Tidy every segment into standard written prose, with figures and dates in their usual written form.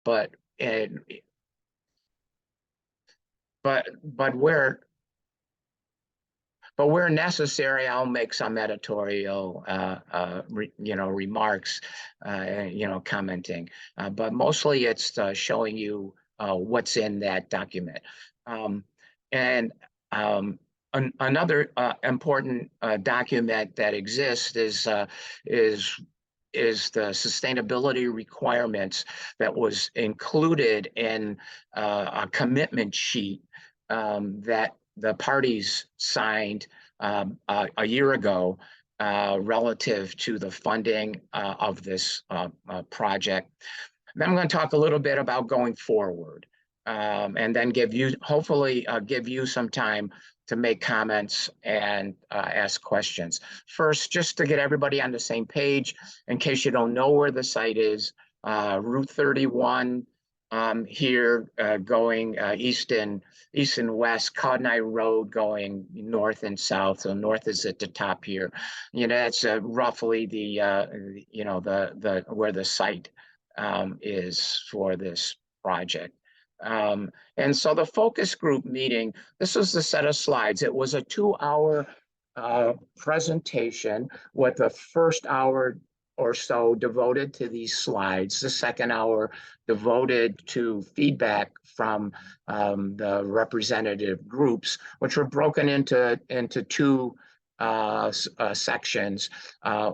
but and but where necessary, I'll make some editorial, remarks, commenting. But mostly, it's showing you what's in that document. And another important document that exists is the sustainability requirements that was included in a commitment sheet that the parties signed a year ago relative to the funding of this project. Then I'm going to talk a little bit about going forward, and then hopefully give you some time to make comments and ask questions. First, just to get everybody on the same page, in case you don't know where the site is, Route 31 here going east and west, Codney Road going north and south. So north is at the top here. That's roughly the where the site is for this project. And so the focus group meeting, this was the set of slides. It was a 2-hour presentation with the first hour or so devoted to these slides, the second hour devoted to feedback from the representative groups, which were broken into two sections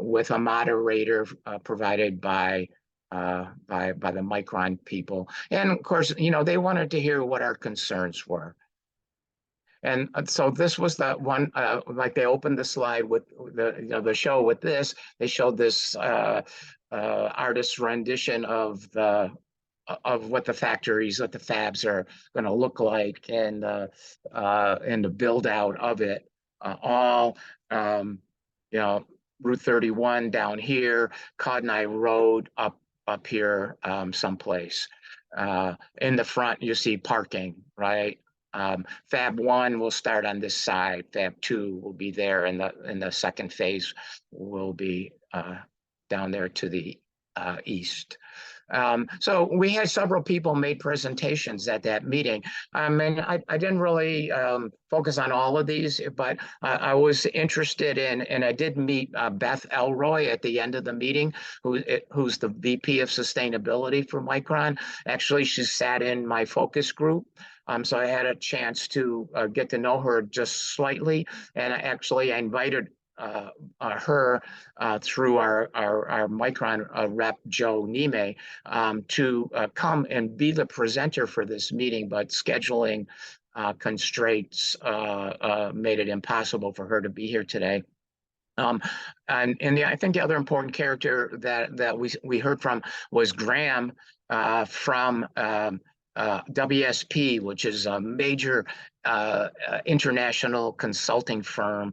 with a moderator provided by the Micron people. And of course, they wanted to hear what our concerns were. And so this was the one, like they opened the slide with the show with this. They showed this artist's rendition of what the factories, what the fabs are going to look like, and the build out of it. Route 31 down here, Codney Road up here someplace. In the front, you see parking, right? Fab 1 will start on this side. Fab 2 will be there, and the second phase will be down there to the east. So we had several people made presentations at that meeting. And I didn't really focus on all of these, but I was interested in, and I did meet Beth Elroy at the end of the meeting, who's the VP of Sustainability for Micron. Actually, she sat in my focus group. So I had a chance to get to know her just slightly, and I invited her through our Micron rep, Joe Nime, to come and be the presenter for this meeting, but scheduling constraints made it impossible for her to be here today. I think the other important character that we heard from was Graham from WSP, which is a major international consulting firm.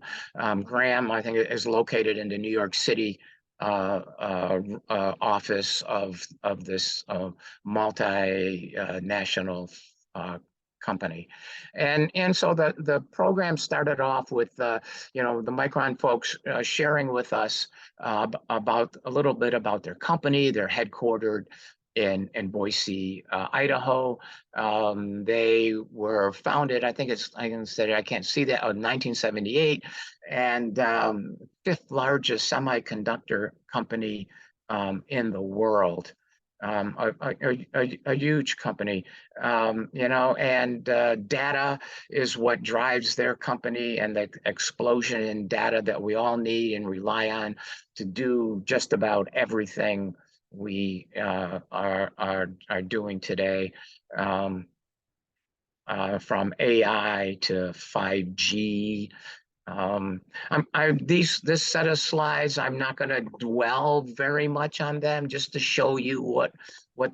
Graham, I think, is located in the New York City office of this multinational company. And so the program started off with the Micron folks sharing with us about a little bit about their company. They're headquartered in Boise, Idaho. They were founded, I can't see that, 1978, and fifth largest semiconductor company in the world. A huge company, and data is what drives their company, and the explosion in data that we all need and rely on to do just about everything we are doing today, from AI to 5G. This set of slides, I'm not going to dwell very much on them, just to show you what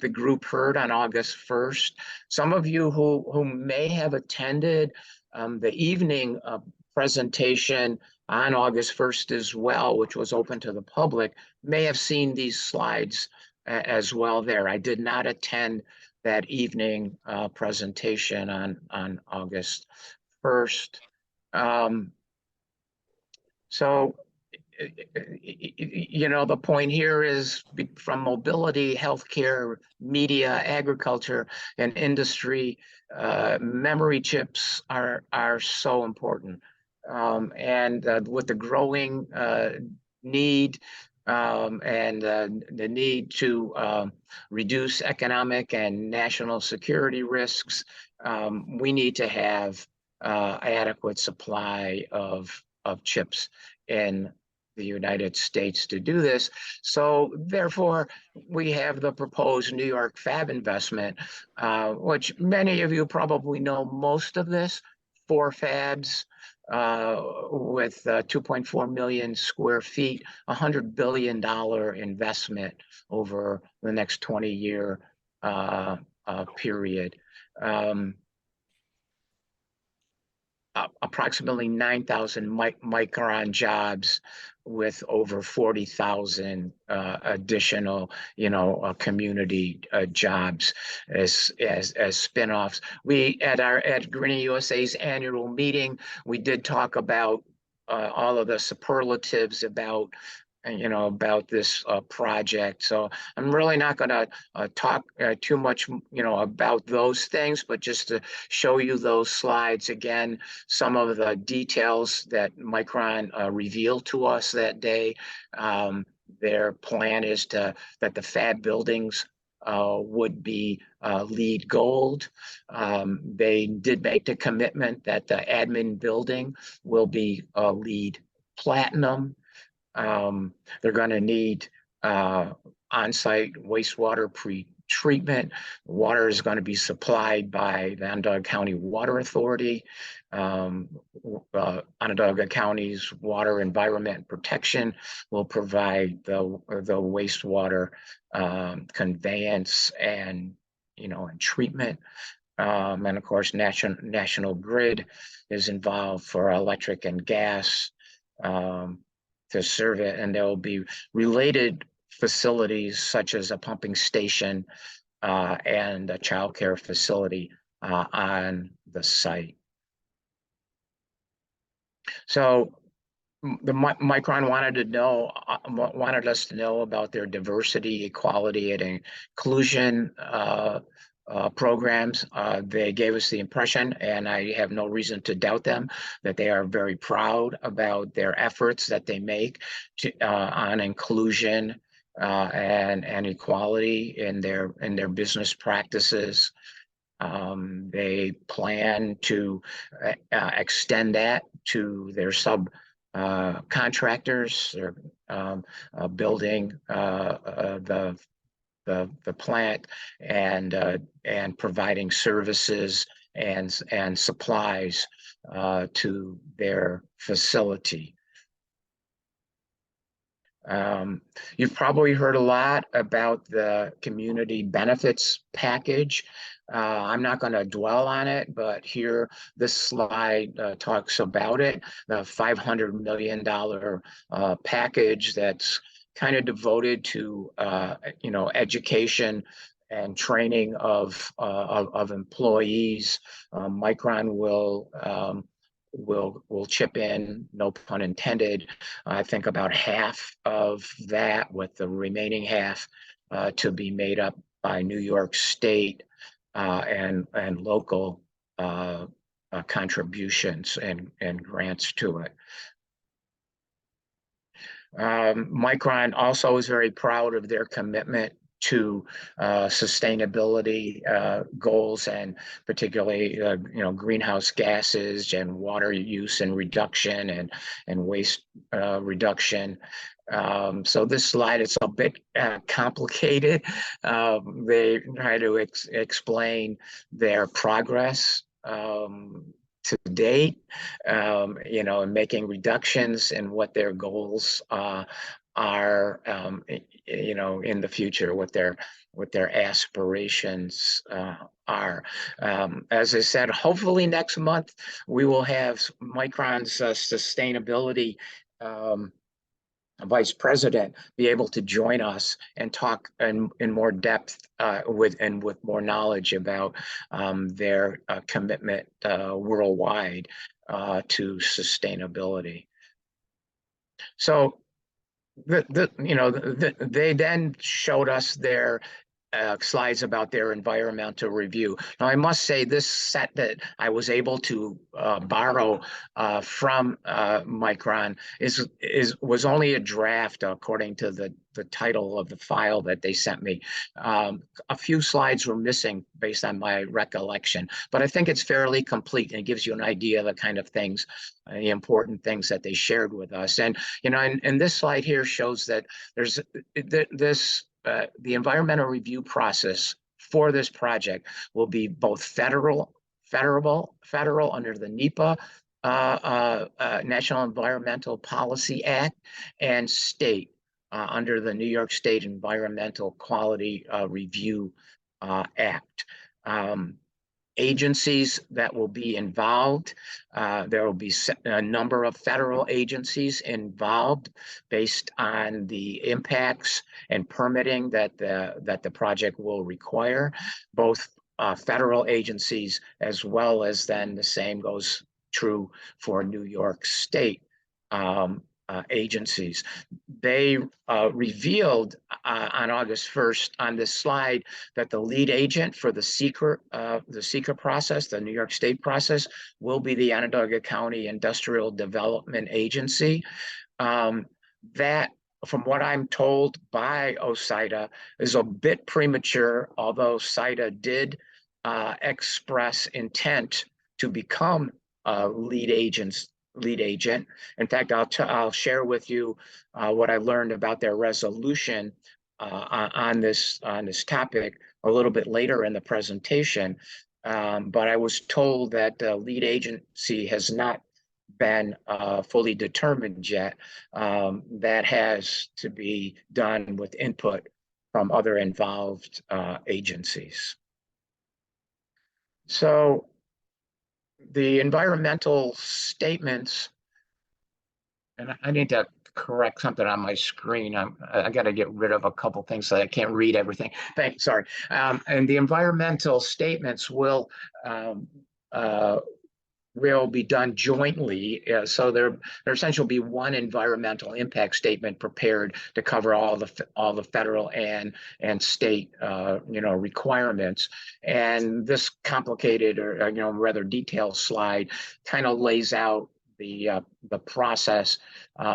the group heard on August 1st. Some of you who may have attended the evening presentation on August 1st as well, which was open to the public, may have seen these slides as well there. I did not attend that evening presentation on August 1st. So the point here is from mobility, healthcare, media, agriculture, and industry, memory chips are so important. And with the growing need and the need to reduce economic and national security risks, we need to have adequate supply of chips in the United States to do this. So therefore, we have the proposed New York fab investment, which many of you probably know most of this, 4 fabs with 2.4 million square feet, $100 billion investment over the next 20-year period. Approximately 9,000 Micron jobs with over 40,000 additional, community jobs as spinoffs. We at Green USA's annual meeting, we did talk about all of the superlatives about this project. So I'm really not going to talk too much, about those things, but just to show you those slides again, some of the details that Micron revealed to us that day. Their plan is that the fab buildings would be LEED Gold. They did make the commitment that the admin building will be LEED Platinum. They're going to need on-site wastewater pre-treatment. Water is going to be supplied by the Onondaga County Water Authority. Onondaga County's Water Environment Protection will provide the wastewater conveyance and treatment. And of course, National Grid is involved for electric and gas to serve it, and there will be related facilities such as a pumping station and a childcare facility on the site. So the Micron wanted us to know about their diversity, equality, and inclusion programs. They gave us the impression, and I have no reason to doubt them, that they are very proud about their efforts that they make on inclusion and equality in their business practices. They plan to extend that to their contractors. They're building the plant and providing services and supplies to their facility. You've probably heard a lot about the community benefits package. I'm not going to dwell on it, but here this slide talks about it, the $500 million package that's kind of devoted to education and training of employees. Micron will chip in, no pun intended. I think about half of that, with the remaining half to be made up by New York State and local contributions and grants to it. Micron also is very proud of their commitment to sustainability goals, and particularly greenhouse gases and water use and reduction and waste reduction. So this slide is a bit complicated. They try to explain their progress to date, and making reductions and what their goals are, in the future, what their aspirations are. As I said, hopefully next month we will have Micron's sustainability vice president be able to join us and talk in more depth with more knowledge about their commitment worldwide to sustainability. So They then showed us their slides about their environmental review. Now, I must say this set that I was able to borrow from Micron was only a draft according to the title of the file that they sent me. A few slides were missing based on my recollection, but I think it's fairly complete and it gives you an idea of the kind of things, the important things that they shared with us. And and this slide here shows that there's this. The environmental review process for this project will be both federal under the NEPA, National Environmental Policy Act, and state under the New York State Environmental Quality Review Act. Agencies that will be involved. There will be a number of federal agencies involved based on the impacts and permitting that the project will require, both federal agencies as well as then the same goes true for New York State agencies. They revealed on August 1st on this slide that the lead agent for the CEQR process, the New York State process, will be the Onondaga County Industrial Development Agency. That, from what I'm told by OSIDA, is a bit premature, although OSIDA did express intent to become lead agent. In fact, I'll share with you what I learned about their resolution on this topic a little bit later in the presentation. But I was told that the lead agency has not been fully determined yet. That has to be done with input from other involved agencies. So the environmental statements, and I need to correct something on my screen. I got to get rid of a couple things so I can't read everything. Sorry. And the environmental statements will be done jointly. So there essentially will be one environmental impact statement prepared to cover all the federal and state requirements. And this complicated or rather detailed slide kind of lays out the process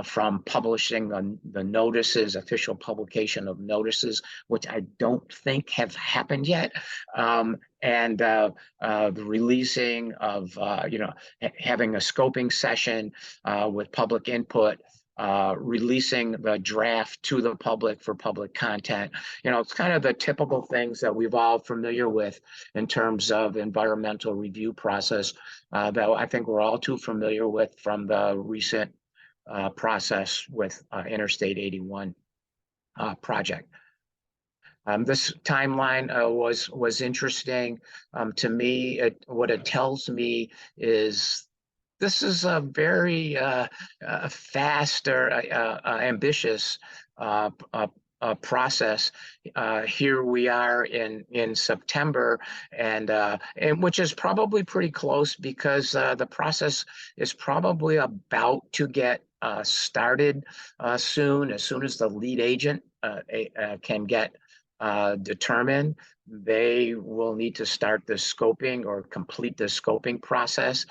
from publishing the notices, official publication of notices, which I don't think have happened yet, and the releasing of having a scoping session with public input, releasing the draft to the public for public content. It's kind of the typical things that we've all familiar with in terms of environmental review process that I think we're all too familiar with from the recent process with Interstate 81 project. This timeline was interesting to me. What it tells me is this is a very fast or ambitious process. Here we are in September, and which is probably pretty close because the process is probably about to get started soon. As soon as the lead agent can get determined, they will need to start the scoping or complete the scoping process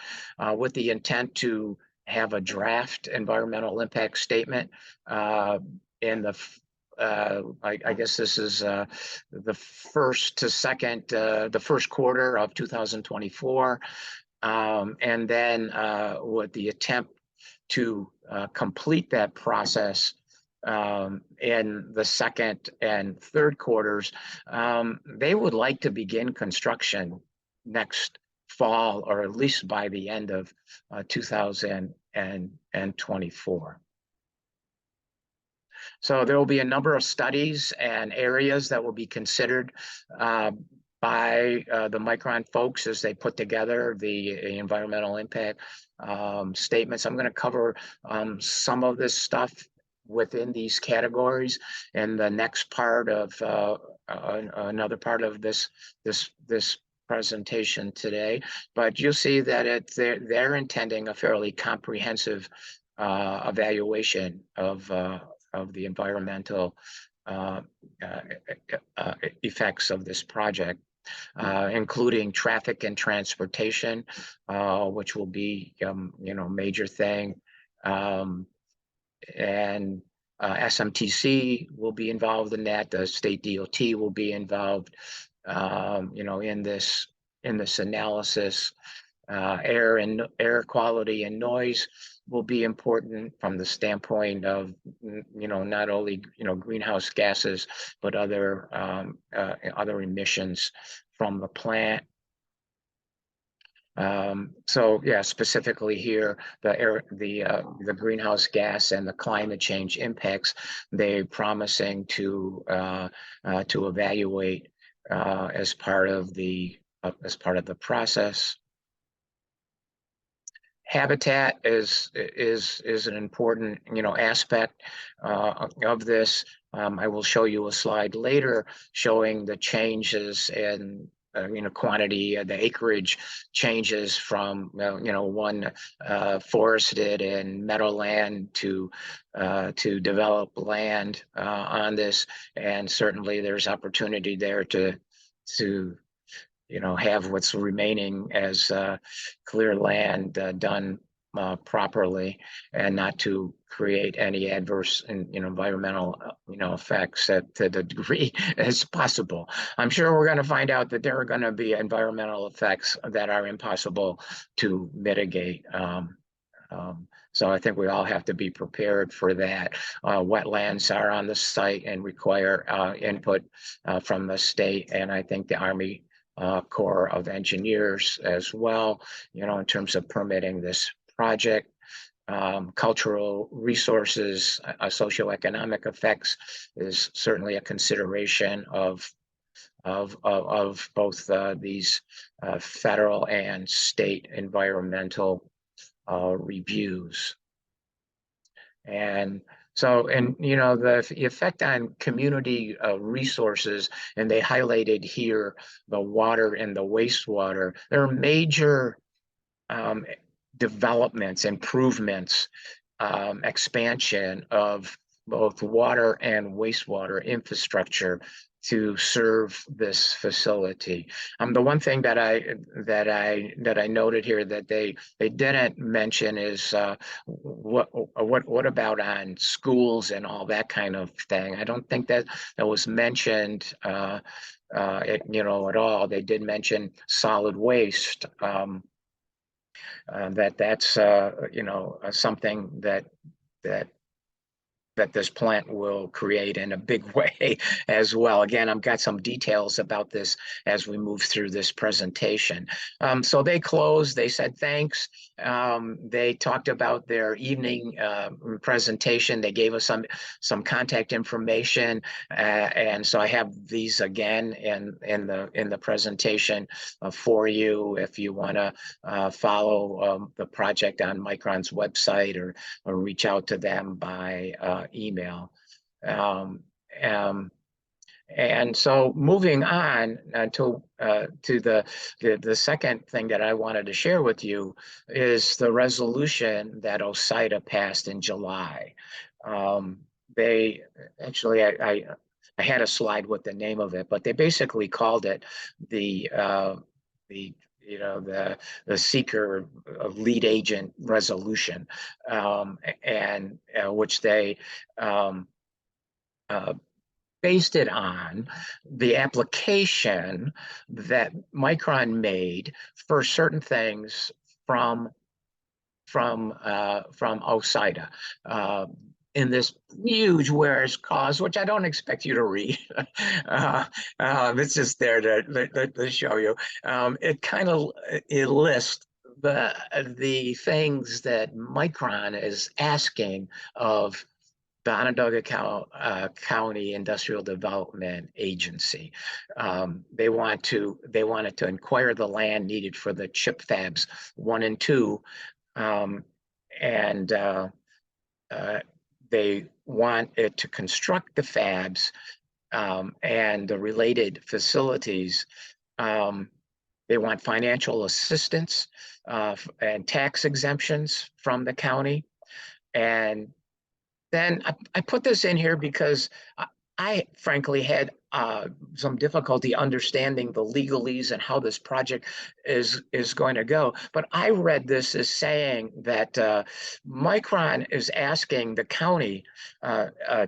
with the intent to have a draft environmental impact statement in the I guess this is the first quarter of 2024, and then with the attempt to complete that process in the second and third quarters. They would like to begin construction next fall, or at least by the end of 2024. So there will be a number of studies and areas that will be considered by the Micron folks as they put together the environmental impact statements. I'm going to cover some of this stuff within these categories in the next part of another part of this presentation today. But you'll see that they're intending a fairly comprehensive evaluation of the environmental effects of this project, including traffic and transportation, which will be major thing, and SMTC will be involved in that. The state DOT will be involved, in this analysis. Air quality and noise will be important from the standpoint of not only greenhouse gases but other emissions from the plant. So yeah, specifically here, the greenhouse gas and the climate change impacts, they're promising to evaluate as part of the process. Habitat is an important aspect of this. I will show you a slide later showing the changes in quantity, the acreage changes from one forested and meadowland to develop land on this, and certainly there's opportunity there to have what's remaining as clear land done properly, and not to create any adverse environmental effects to the degree as possible. I'm sure we're going to find out that there are going to be environmental effects that are impossible to mitigate. So I think we all have to be prepared for that. Wetlands are on the site and require input from the state, and I think the Army Corps of Engineers as well, in terms of permitting this project. Cultural resources, socioeconomic effects is certainly a consideration of both these federal and state environmental reviews. And so, the effect on community resources, and they highlighted here the water and the wastewater. There are major developments, improvements, expansion of both water and wastewater infrastructure to serve this facility. The one thing that I noted here that they didn't mention is what about on schools and all that kind of thing. I don't think that was mentioned at all. They did mention solid waste. That's something that this plant will create in a big way as well. Again, I've got some details about this as we move through this presentation. So they closed, they said thanks. They talked about their evening presentation. They gave us some contact information. And so I have these again in the presentation for you if you want to follow the project on Micron's website or reach out to them by email. And so moving on to the second thing that I wanted to share with you is the resolution that OSIDA passed in July. They actually, I had a slide with the name of it, but they basically called it the seeker lead agent resolution, and which they based it on the application that Micron made for certain things from OSIDA. In this huge whereas cause, which I don't expect you to read. It's just there to show you. It lists the things that Micron is asking of the Onondaga County Industrial Development Agency. They wanted to acquire the land needed for the chip fabs 1 and 2, and they want it to construct the fabs and the related facilities. They want financial assistance and tax exemptions from the county, and then I put this in here because I frankly had some difficulty understanding the legalese and how this project is going to go. But I read this as saying that Micron is asking the county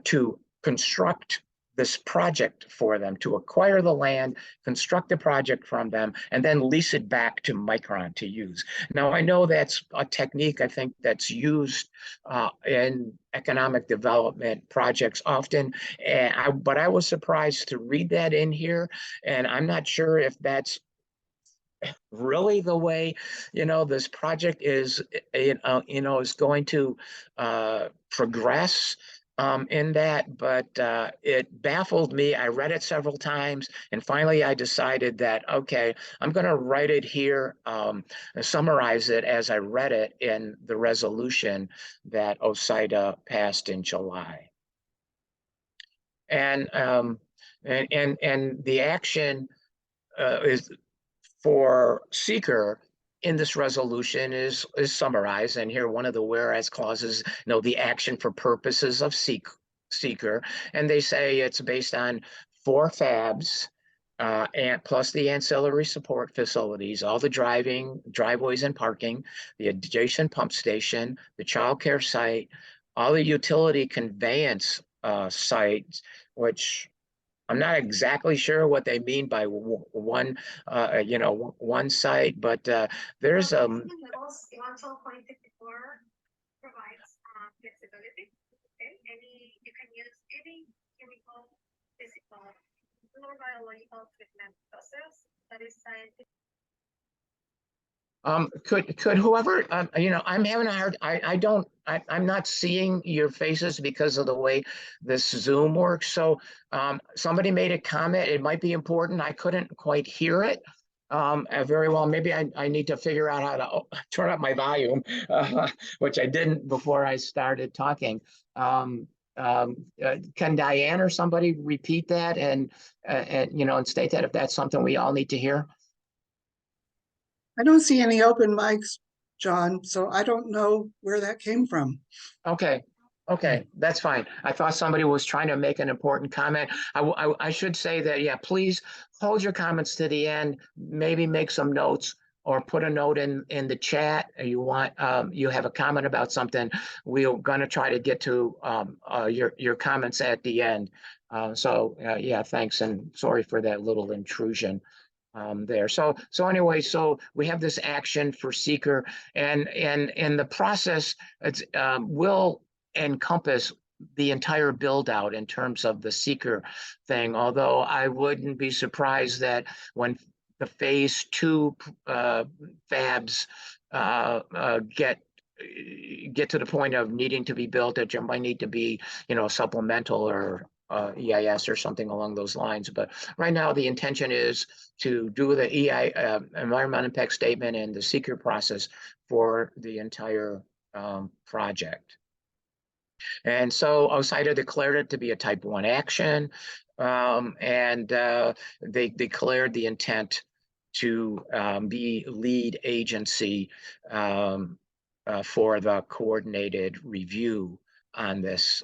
to construct this project for them, to acquire the land, construct the project from them, and then lease it back to Micron to use. Now, I know that's a technique I think that's used in economic development projects often, but I was surprised to read that in here, and I'm not sure if that's really the way this project is is going to progress in that, but it baffled me. I read it several times, and finally I decided that, okay, I'm going to write it here, summarize it as I read it in the resolution that OSIDA passed in July. And the action is for seeker in this resolution is summarized, and here one of the whereas clauses, the action for purposes of seeker, and they say it's based on 4 fabs and plus the ancillary support facilities, all the driveways and parking, the adjacent pump station, the child care site, all the utility conveyance sites, which I'm not exactly sure what they mean by one site, but there's Eventual 2054 provides flexibility. Okay, you can use any chemical, physical, or biological treatment process that is scientific. Could whoever, I'm having a hard, I'm not seeing your faces because of the way this Zoom works. So somebody made a comment. It might be important. I couldn't quite hear it very well. Maybe I need to figure out how to turn up my volume, which I didn't before I started talking. Can Diane or somebody repeat that and state that if that's something we all need to hear? I don't see any open mics, John, so I don't know where that came from. Okay, that's fine. I thought somebody was trying to make an important comment. I should say that, yeah, please hold your comments to the end, maybe make some notes or put a note in the chat. You have a comment about something, we're going to try to get to your comments at the end. Yeah, thanks, and sorry for that little intrusion there. So anyway, so we have this action for seeker, and the process will encompass the entire build out in terms of the seeker thing. Although I wouldn't be surprised that when the phase 2 fabs get to the point of needing to be built, that you might need to be, supplemental or EIS or something along those lines. But right now, the intention is to do the environmental impact statement and the seeker process for the entire project. And so OSIDA declared it to be a type 1 action, and they declared the intent to be lead agency for the coordinated review on this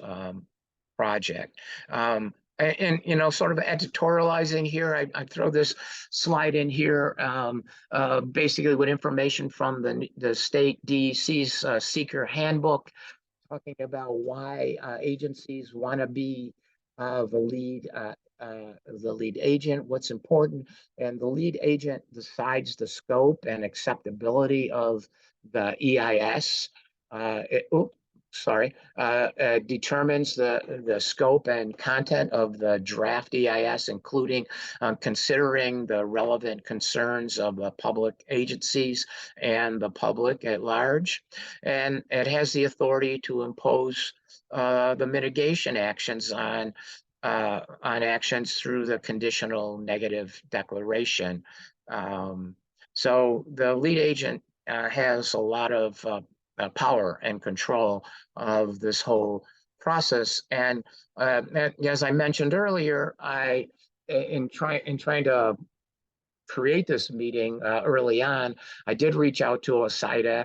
project. And sort of editorializing here, I throw this slide in here, basically with information from the state DEC's seeker handbook, talking about why agencies want to be the lead agent, what's important, and the lead agent decides the scope and acceptability of the EIS. Determines the scope and content of the draft EIS, including considering the relevant concerns of the public agencies and the public at large. And it has the authority to impose the mitigation actions on actions through the conditional negative declaration. So the lead agent has a lot of power and control of this whole process. And as I mentioned earlier, in trying to create this meeting early on, I did reach out to OSIDA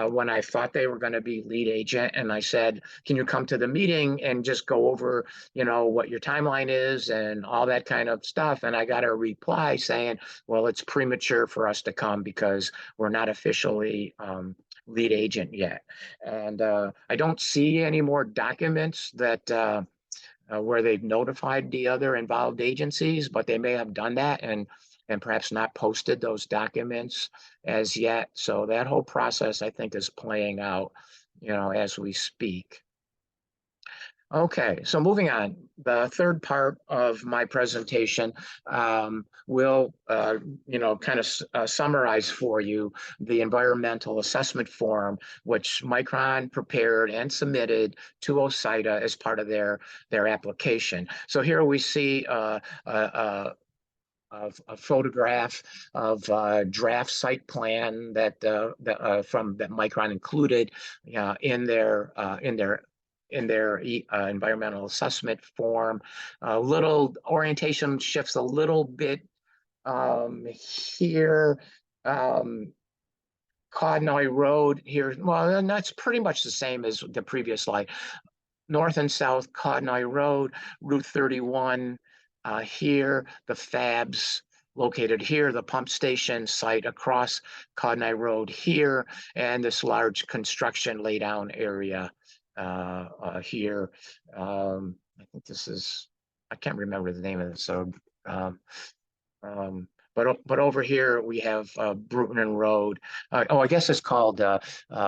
when I thought they were going to be lead agent, and I said, "Can you come to the meeting and just go over, what your timeline is and all that kind of stuff?" And I got a reply saying, "Well, it's premature for us to come because we're not officially lead agent yet." And I don't see any more documents that where they've notified the other involved agencies, but they may have done that and perhaps not posted those documents as yet. So that whole process, I think, is playing out, as we speak. Okay, so moving on, the third part of my presentation will, kind of summarize for you the environmental assessment form, which Micron prepared and submitted to OSIDA as part of their application. So here we see a photograph of a draft site plan that Micron included in their environmental assessment form. A little orientation shifts a little bit here. Codnoy Road here. Well, and that's pretty much the same as the previous slide. North and south Codnoy Road, Route 31 here, the fabs located here, the pump station site across Codnoy Road here, and this large construction laydown area here. I think this is, I can't remember the name of this. So, but over here we have Bruton Road. I guess it's called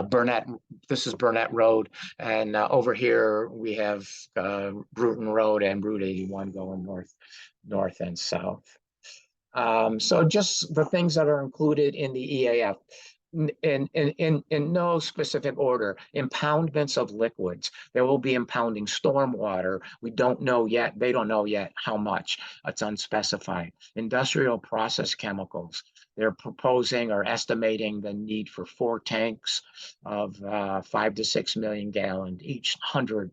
Burnett. This is Burnett Road, and over here we have Bruton Road and Route 81 going north and south. So just the things that are included in the EAF. In no specific order, impoundments of liquids. There will be impounding stormwater. We don't know yet. They don't know yet how much. It's unspecified. Industrial process chemicals. They're proposing or estimating the need for 4 tanks of 5 to 6 million gallons each, 100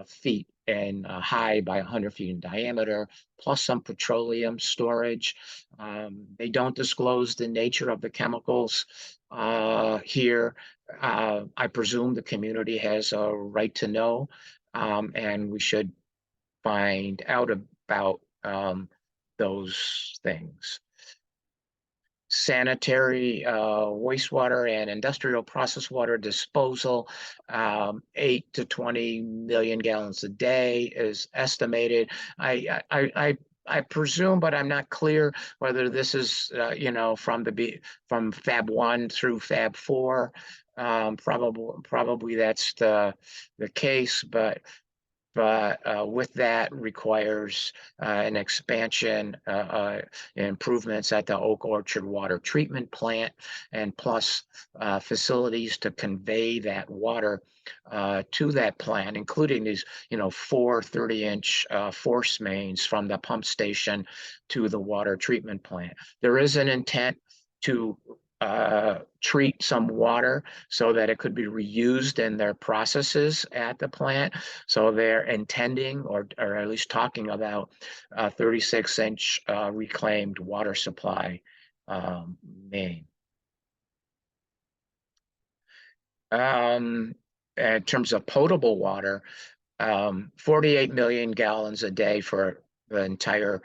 feet and high by 100 feet in diameter, plus some petroleum storage. They don't disclose the nature of the chemicals here. I presume the community has a right to know, and we should find out about those things. Sanitary wastewater and industrial process water disposal, 8 to 20 million gallons a day is estimated. I presume, but I'm not clear whether this is from Fab 1 through Fab 4. Probably that's the case, but with that requires an expansion, improvements at the Oak Orchard water treatment plant, and plus facilities to convey that water to that plant, including these, 4 30-inch force mains from the pump station to the water treatment plant. There is an intent to treat some water so that it could be reused in their processes at the plant. So they're intending, or at least talking about, 36-inch reclaimed water supply main. In terms of potable water, 48 million gallons a day for the entire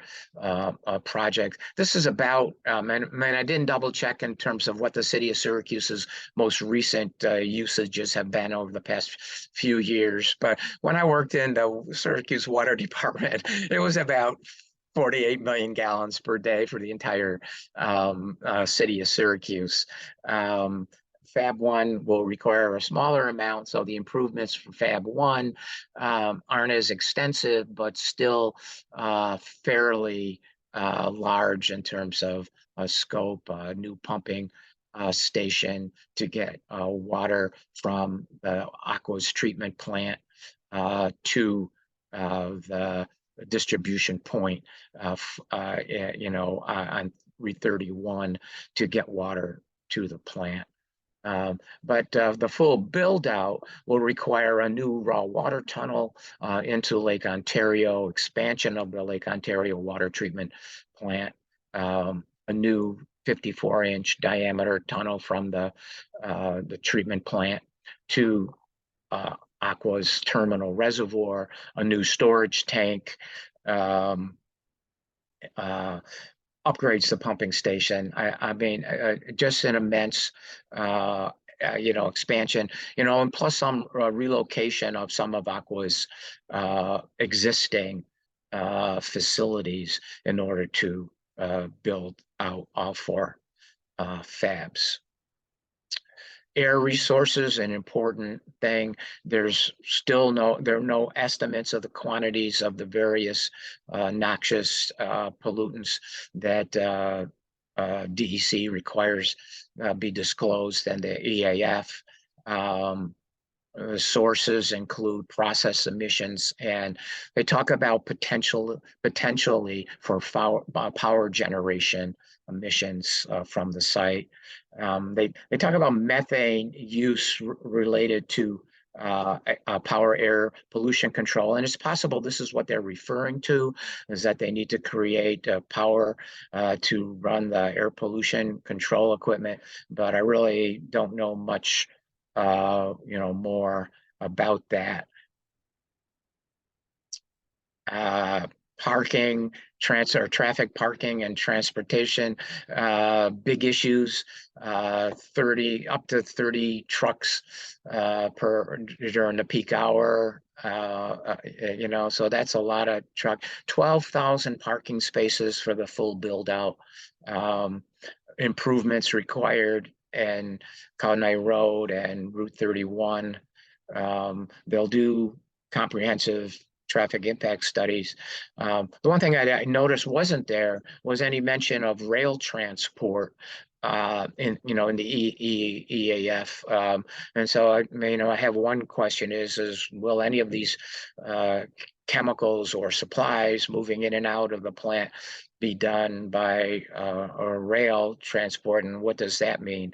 project. This is about, and I didn't double check in terms of what the city of Syracuse's most recent usages have been over the past few years. But when I worked in the Syracuse Water Department, it was about 48 million gallons per day for the entire city of Syracuse. Fab 1 will require a smaller amount, so the improvements for Fab 1 aren't as extensive, but still fairly large in terms of scope. New pumping station to get water from the Aqua's treatment plant to the distribution point, on Route 31 to get water to the plant. But the full build out will require a new raw water tunnel into Lake Ontario, expansion of the Lake Ontario water treatment plant, a new 54-inch diameter tunnel from the treatment plant to Aqua's terminal reservoir, a new storage tank, upgrades the pumping station. I mean, just an immense, expansion, and plus some relocation of some of Aqua's existing facilities in order to build out all 4 fabs. Air resources, an important thing. There's still there are no estimates of the quantities of the various noxious pollutants that DEC requires be disclosed, and the EAF. Sources include process emissions, and they talk about potentially for power generation emissions from the site. They talk about methane use related to power air pollution control, and it's possible this is what they're referring to, is that they need to create power to run the air pollution control equipment, but I really don't know much more about that. Parking, traffic parking and transportation, big issues, 30 up to 30 trucks during the peak hour, so that's a lot of truck. 12,000 parking spaces for the full build out. Improvements required and Cotton Road and Route 31. They'll do comprehensive traffic impact studies. The one thing I noticed wasn't there was any mention of rail transport in the EAF. And so I have one question is will any of these chemicals or supplies moving in and out of the plant be done by a rail transport, and what does that mean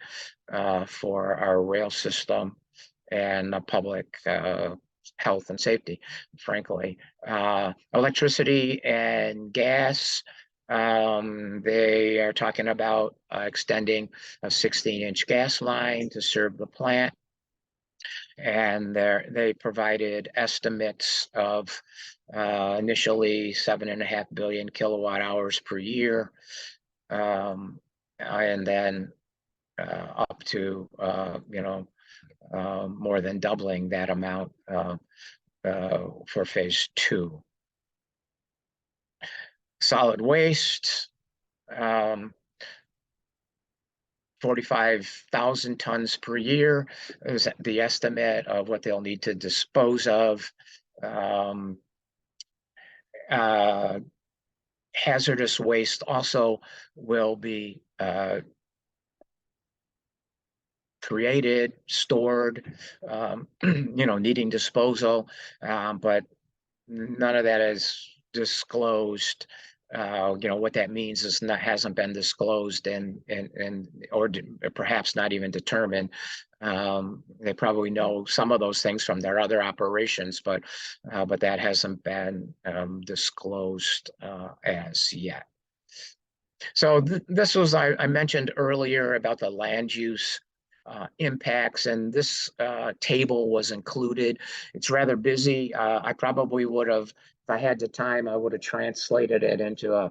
for our rail system and the public health and safety, frankly. Electricity and gas, they are talking about extending a 16-inch gas line to serve the plant, and they provided estimates of initially 7.5 billion kilowatt hours per year, and then up to more than doubling that amount for phase 2. Solid waste, 45,000 tons per year is the estimate of what they'll need to dispose of. Hazardous waste also will be created, stored, needing disposal, but none of that is disclosed. What that means is hasn't been disclosed or perhaps not even determined. They probably know some of those things from their other operations, but that hasn't been disclosed as yet. So this was, I mentioned earlier about the land use impacts, and this table was included. It's rather busy. I probably would have, if I had the time, I would have translated it into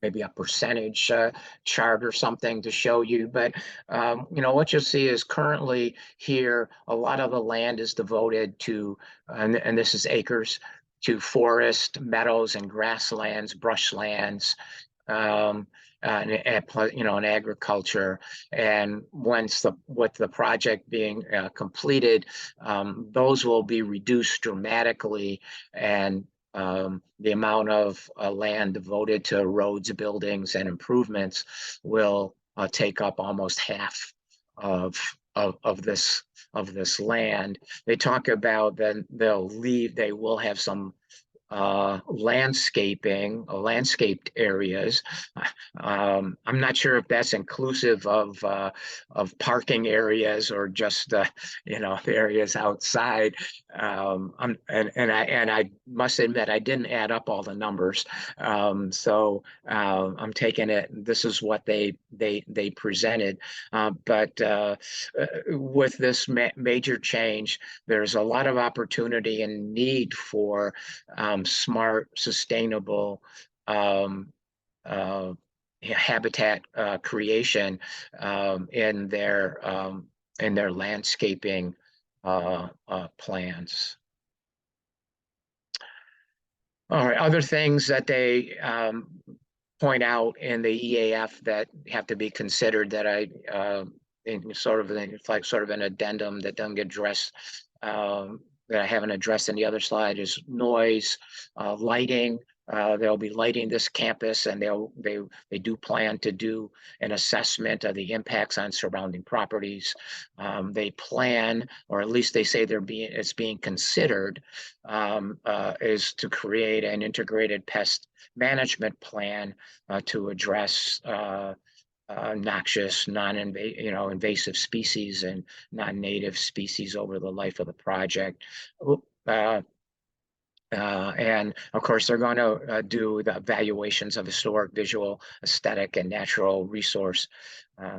maybe a percentage chart or something to show you. But what you'll see is currently here, a lot of the land is devoted to, and this is acres, to forest, meadows, and grasslands, brushlands, and agriculture. And once with the project being completed, those will be reduced dramatically, and the amount of land devoted to roads, buildings, and improvements will take up almost half of this land. They talk about then they will have some landscaped areas. I'm not sure if that's inclusive of parking areas or just the areas outside. I must admit I didn't add up all the numbers. So I'm taking it. This is what they presented. But with this major change, there's a lot of opportunity and need for smart, sustainable habitat creation in their landscaping plans. All right, other things that they point out in the EAF that have to be considered that in sort of an addendum that doesn't get addressed, that I haven't addressed in the other slide, is noise, lighting. They'll be lighting this campus, and they do plan to do an assessment of the impacts on surrounding properties. They plan, or at least they say it's being considered, is to create an integrated pest management plan to address noxious, invasive species and non-native species over the life of the project. And of course, they're going to do the evaluations of historic, visual, aesthetic, and natural resource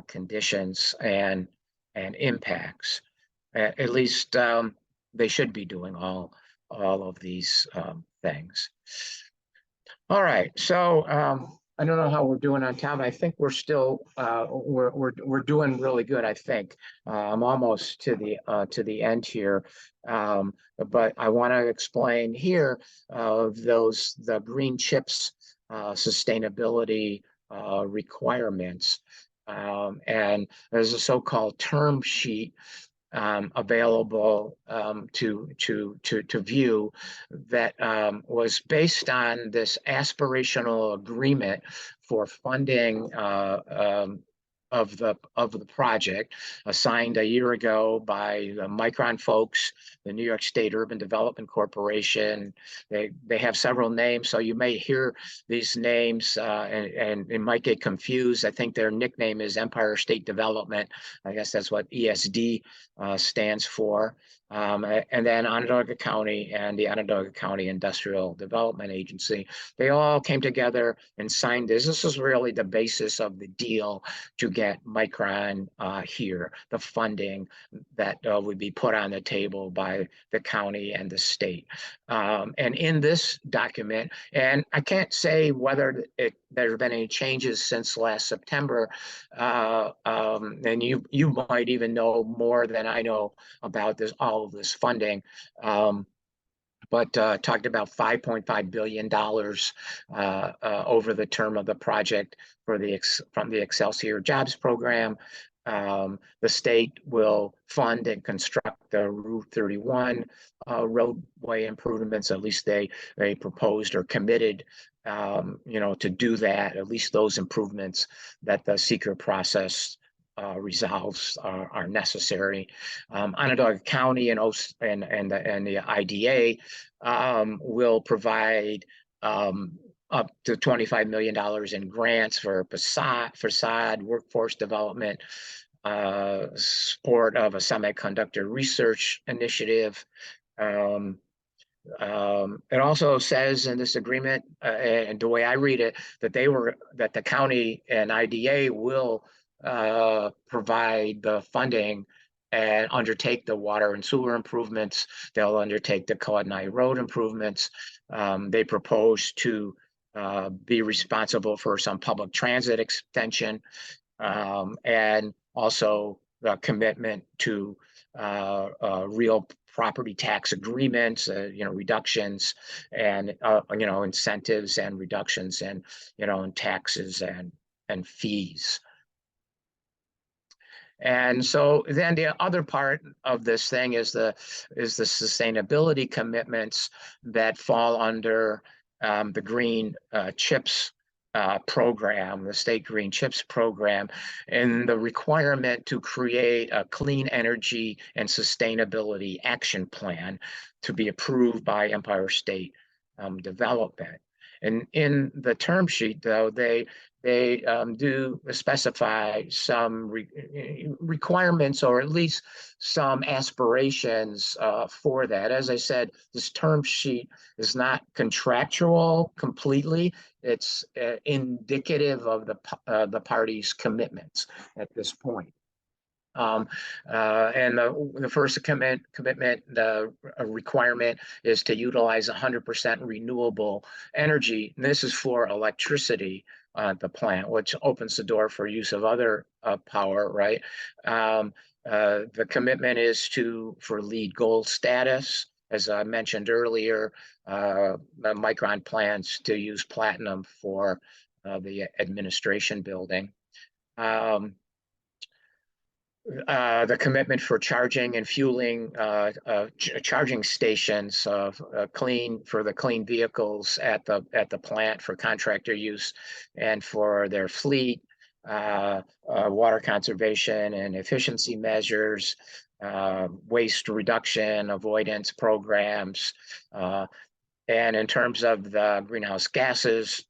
conditions and impacts. At least they should be doing all of these things. All right, so I don't know how we're doing on time. I think we're still we're doing really good. I think I'm almost to the end here, but I want to explain here the green chips sustainability requirements, and there's a so-called term sheet available to view that was based on this aspirational agreement for funding of the project, signed a year ago by the Micron folks, the New York State Urban Development Corporation. They have several names, so you may hear these names and it might get confused. I think their nickname is Empire State Development. I guess that's what ESD stands for. And then Onondaga County and the Onondaga County Industrial Development Agency, they all came together and signed this. This is really the basis of the deal to get Micron here, the funding that would be put on the table by the county and the state. And in this document, and I can't say whether there have been any changes since last September, and you might even know more than I know about all of this funding. But talked about $5.5 billion over the term of the project from the Excelsior Jobs Program. The state will fund and construct the Route 31 roadway improvements. At least they proposed or committed, to do that. At least those improvements that the SEQR process resolves are necessary. Onondaga County and the IDA will provide up to $25 million in grants for facade workforce development, support of a semiconductor research initiative. It also says in this agreement, and the way I read it, that the county and IDA will provide the funding and undertake the water and sewer improvements. They'll undertake the Kawadnai Road improvements. They propose to be responsible for some public transit extension, and also the commitment to real property tax agreements, reductions and incentives and reductions and in taxes and fees. And so then the other part of this thing is the sustainability commitments that fall under the Green Chips program, the State Green Chips program, and the requirement to create a clean energy and sustainability action plan to be approved by Empire State development. And in the term sheet, though, they do specify some requirements, or at least some aspirations for that. As I said, this term sheet is not contractual completely. It's indicative of the parties' commitments at this point. And the first commitment, the requirement is to utilize 100% renewable energy. And this is for electricity at the plant, which opens the door for use of other power, right? The commitment is for LEED Gold status. As I mentioned earlier, Micron plans to use platinum for the administration building. The commitment for charging and fueling charging stations for the clean vehicles at the plant for contractor use and for their fleet, water conservation and efficiency measures, waste reduction, avoidance programs, and in terms of the greenhouse gases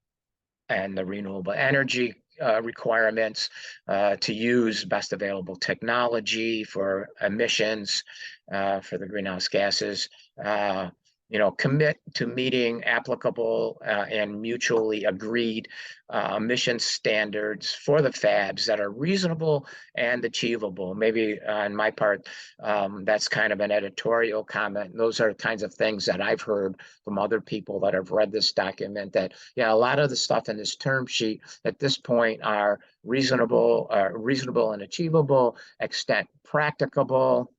and the renewable energy requirements, to use best available technology for emissions, for the greenhouse gases, commit to meeting applicable and mutually agreed emission standards for the fabs that are reasonable and achievable. Maybe on my part, that's kind of an editorial comment. Those are kinds of things that I've heard from other people that have read this document, that, yeah, a lot of the stuff in this term sheet at this point are reasonable and achievable, extent practicable.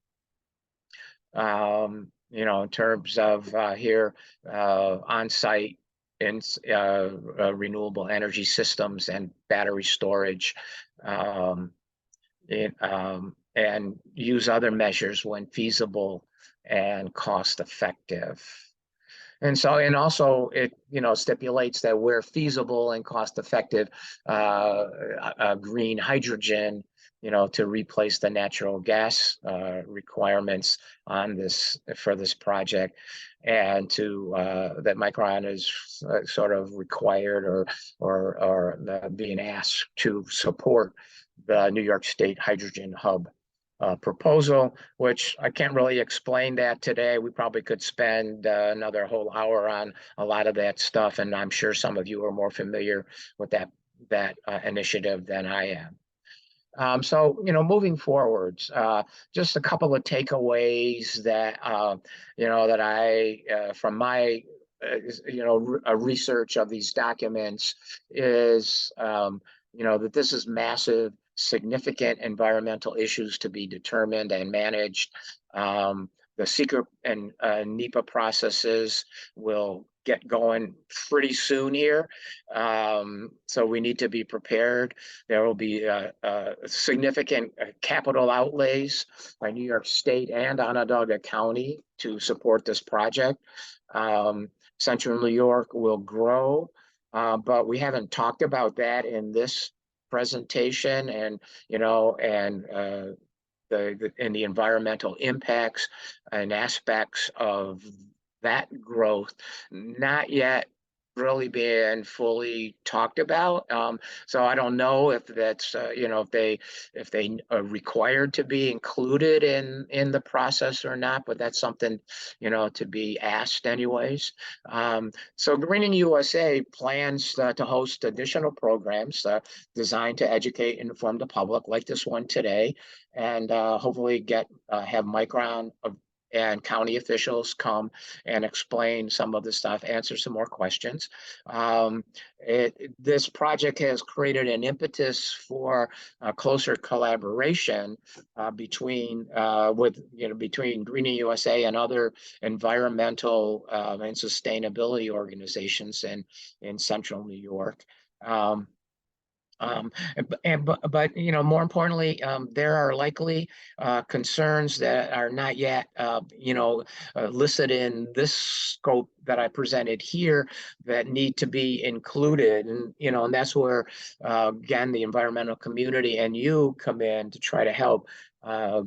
In terms of here on-site and renewable energy systems and battery storage, and use other measures when feasible and cost effective. And also it, stipulates that where feasible and cost effective, green hydrogen, to replace the natural gas requirements for this project, and that Micron is sort of required or being asked to support the New York State Hydrogen Hub proposal, which I can't really explain that today. We probably could spend another whole hour on a lot of that stuff, and I'm sure some of you are more familiar with that initiative than I am. Moving forwards, just a couple of takeaways that that I from my research of these documents is that this is massive, significant environmental issues to be determined and managed. The secret and NEPA processes will get going pretty soon here. So we need to be prepared. There will be significant capital outlays by New York State and Onondaga County to support this project. Central New York will grow, but we haven't talked about that in this presentation, and the environmental impacts and aspects of that growth not yet really been fully talked about. So I don't know if that's if they are required to be included in the process or not, but that's something to be asked anyways. So Greening USA plans to host additional programs designed to educate and inform the public, like this one today, and hopefully have Micron and county officials come and explain some of the stuff, answer some more questions. This project has created an impetus for closer collaboration between Greening USA and other environmental and sustainability organizations in Central New York. But more importantly, there are likely concerns that are not yet listed in this scope that I presented here that need to be included, and that's where again the environmental community and you come in to try to help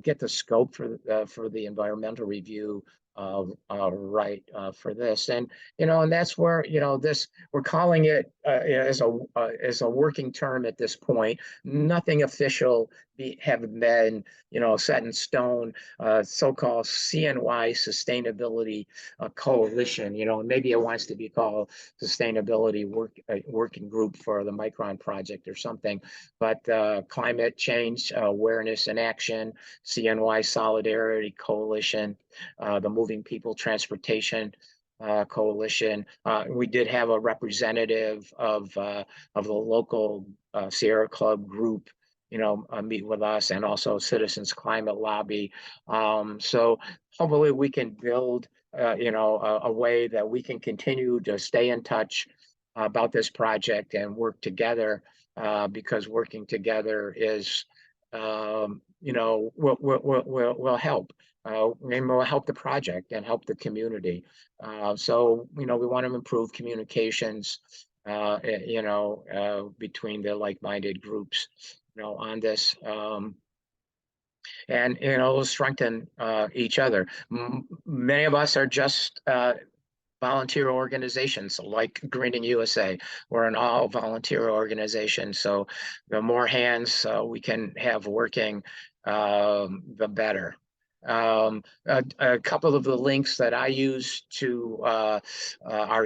get the scope for the environmental review right for this. And and that's where this, we're calling it as a working term at this point. Nothing official have been set in stone. So-called CNY Sustainability Coalition. Maybe it wants to be called Sustainability Working Group for the Micron project or something. But Climate Change Awareness and Action, CNY Solidarity Coalition, the Moving People Transportation Coalition. We did have a representative of the local Sierra Club group, meet with us, and also Citizens Climate Lobby. So hopefully we can build, a way that we can continue to stay in touch about this project and work together, because working together is, will help. And will help the project and help the community. So, we want to improve communications, between the like-minded groups, on this. And, we'll strengthen each other. Many of us are just volunteer organizations like Greening USA. We're an all volunteer organization. So the more hands we can have working, the better. A couple of the links that I use to are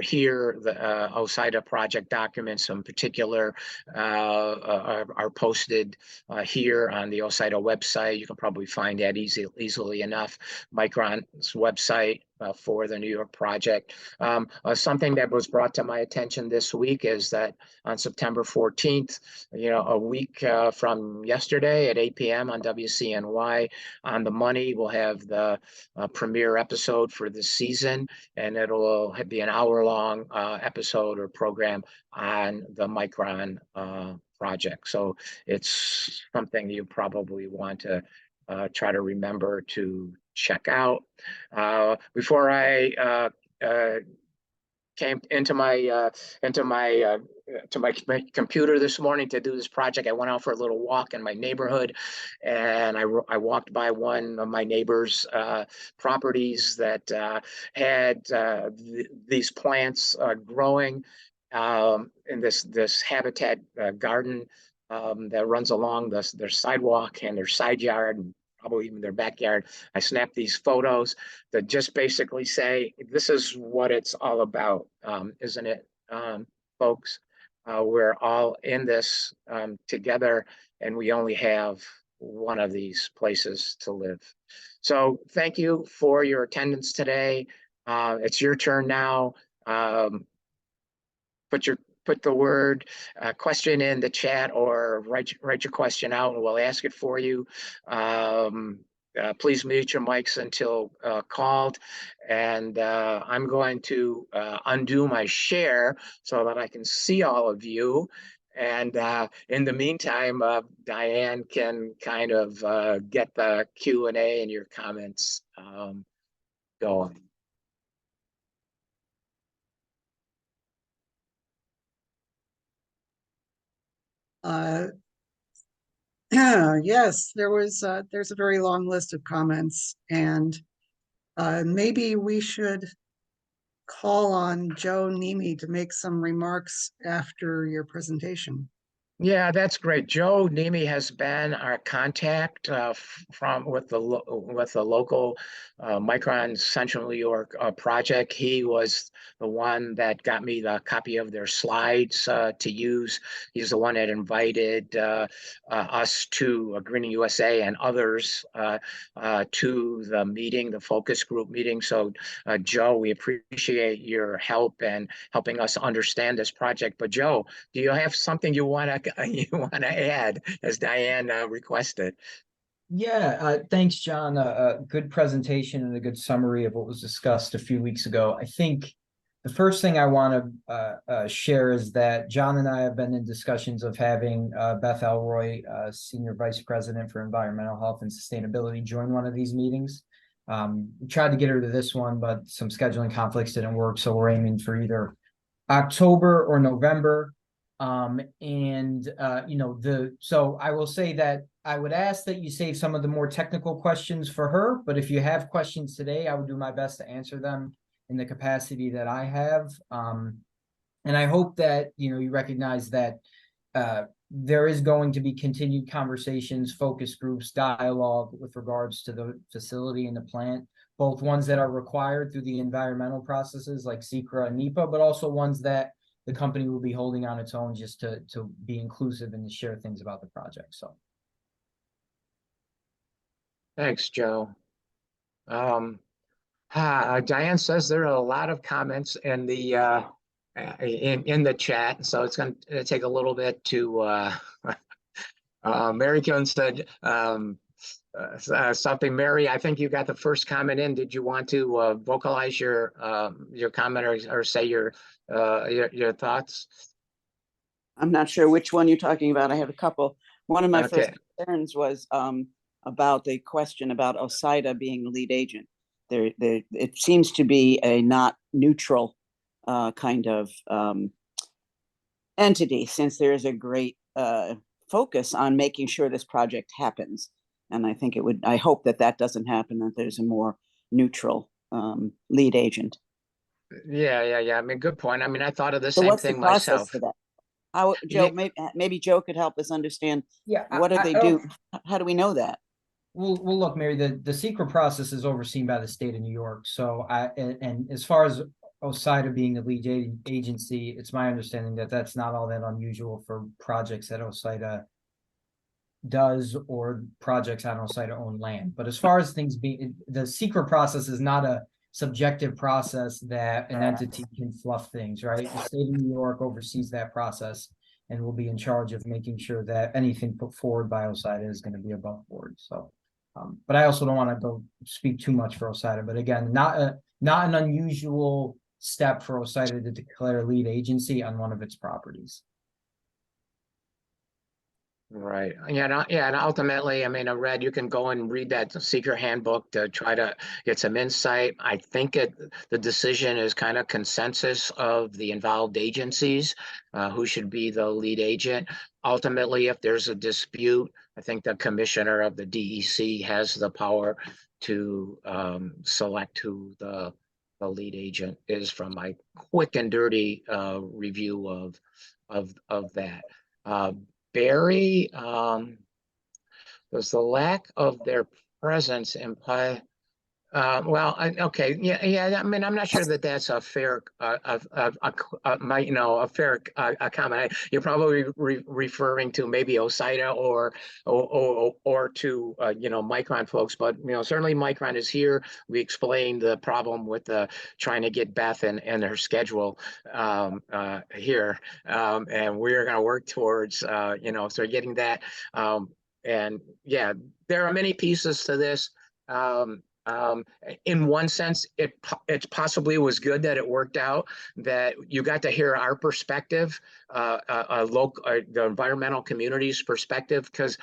here. The OSIDA project documents in particular are posted here on the OSIDA website. You can probably find that easily enough. Micron's website for the New York project. Something that was brought to my attention this week is that on September 14th, a week from yesterday at 8 p.m. on WCNY, On the Money, we'll have the premiere episode for the season, and it'll be an hour-long episode or program on the Micron project. So it's something you probably want to try to remember to check out. Before I came into my computer this morning to do this project, I went out for a little walk in my neighborhood, and I walked by one of my neighbor's properties that had these plants growing in this habitat garden that runs along their sidewalk and their side yard, and probably even their backyard. I snapped these photos that just basically say, this is what it's all about, isn't it, folks? We're all in this together, and we only have one of these places to live. So thank you for your attendance today. It's your turn now. Put the word question in the chat, or write your question out, and we'll ask it for you. Please mute your mics until called, and I'm going to undo my share so that I can see all of you. And in the meantime, Diane can kind of get the Q&A and your comments going. Yes, there's a very long list of comments, and maybe we should call on Joe Nemi to make some remarks after your presentation. Yeah, that's great. Joe Nemi has been our contact with the local Micron Central New York project. He was the one that got me the copy of their slides to use. He's the one that invited us to Greening USA and others to the meeting, the focus group meeting. So Joe, we appreciate your help and helping us understand this project. But Joe, do you have something you want to add, as Diane requested? Yeah, thanks, John. A good presentation and a good summary of what was discussed a few weeks ago. I think the first thing I want to share is that John and I have been in discussions of having Beth Elroy, Senior Vice President for Environmental Health and Sustainability, join one of these meetings. We tried to get her to this one, but some scheduling conflicts didn't work, so we're aiming for either October or November. So I will say that I would ask that you save some of the more technical questions for her, but if you have questions today, I would do my best to answer them in the capacity that I have. And I hope that, you recognize that there is going to be continued conversations, focus groups, dialogue with regards to the facility and the plant, both ones that are required through the environmental processes like CEQR and NEPA, but also ones that the company will be holding on its own just to be inclusive and to share things about the project. So. Thanks, Joe. Diane says there are a lot of comments in the in the chat, so it's going to take a little bit to. Mary Kuhn said something. Mary, I think you got the first comment in. Did you want to vocalize your comment or say your thoughts? I'm not sure which one you're talking about. I have a couple. One of my Okay. first concerns was about the question about OSIDA being the lead agent. It seems to be a not neutral kind of entity, since there is a great focus on making sure this project happens. And I think I hope that doesn't happen, that there's a more neutral lead agent. Yeah. I mean, good point. I mean, I thought of the So same what's the thing process myself. for that? How, Joe, Yeah. maybe Joe could help us understand. Yeah. What do they do? How do we know that? Well, look, Mary, the secret process is overseen by the state of New York. So and as far as OSIDA being the lead agency, it's my understanding that that's not all that unusual for projects that OSIDA does or projects on OSIDA owned land. But as far as things being, the secret process is not a subjective process that an entity can fluff things, right? The state of New York oversees that process and will be in charge of making sure that anything put forward by OSIDA is going to be above board. So, but I also don't want to go speak too much for OSIDA. But again, not an unusual step for OSIDA to declare lead agency on one of its properties. Right. Yeah. And ultimately, I mean, I read, you can go and read that secret handbook to try to get some insight. I think the decision is kind of consensus of the involved agencies, who should be the lead agent. Ultimately, if there's a dispute, I think the commissioner of the DEC has the power to select who the lead agent is, from my quick and dirty review of that. Barry, does the lack of their presence imply? Okay, yeah. I mean, I'm not sure that that's a fair, a fair comment. You're probably referring to maybe OSIDA or to Micron folks, but certainly Micron is here. We explained the problem with trying to get Beth and her schedule here, and we're going to work towards so getting that. And yeah, there are many pieces to this. In one sense, it possibly was good that it worked out, that you got to hear our perspective, the environmental community's perspective, because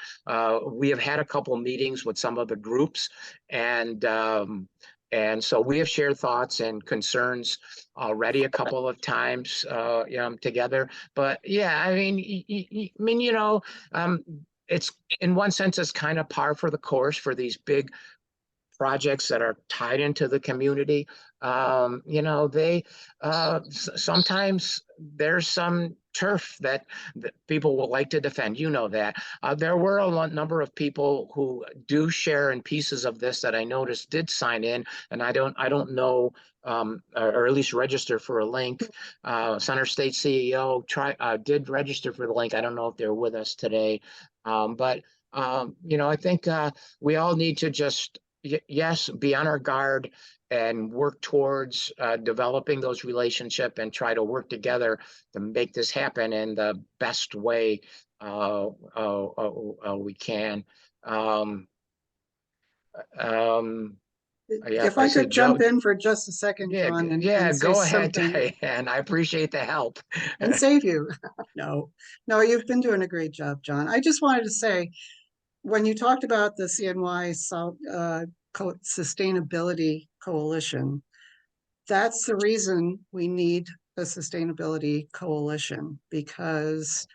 we have had a couple meetings with some of the groups, and so we have shared thoughts and concerns already a couple of times together. But yeah, I mean, it's, in one sense, it's kind of par for the course for these big projects that are tied into the community. They sometimes there's some turf that people will like to defend. That there were a number of people who do share in pieces of this that I noticed did sign in, and I don't know, or at least register for a link. Center State CEO did register for the link. I don't know if they're with us today, but I think we all need to just yes, be on our guard and work towards developing those relationships and try to work together to make this happen in the best way we can. If I could jump in for just a second, John, and say go ahead, something and I appreciate the help. and save you. No, you've been doing a great job, John. I just wanted to say, when you talked about the CNY Sustainability Coalition, that's the reason we need a sustainability coalition, because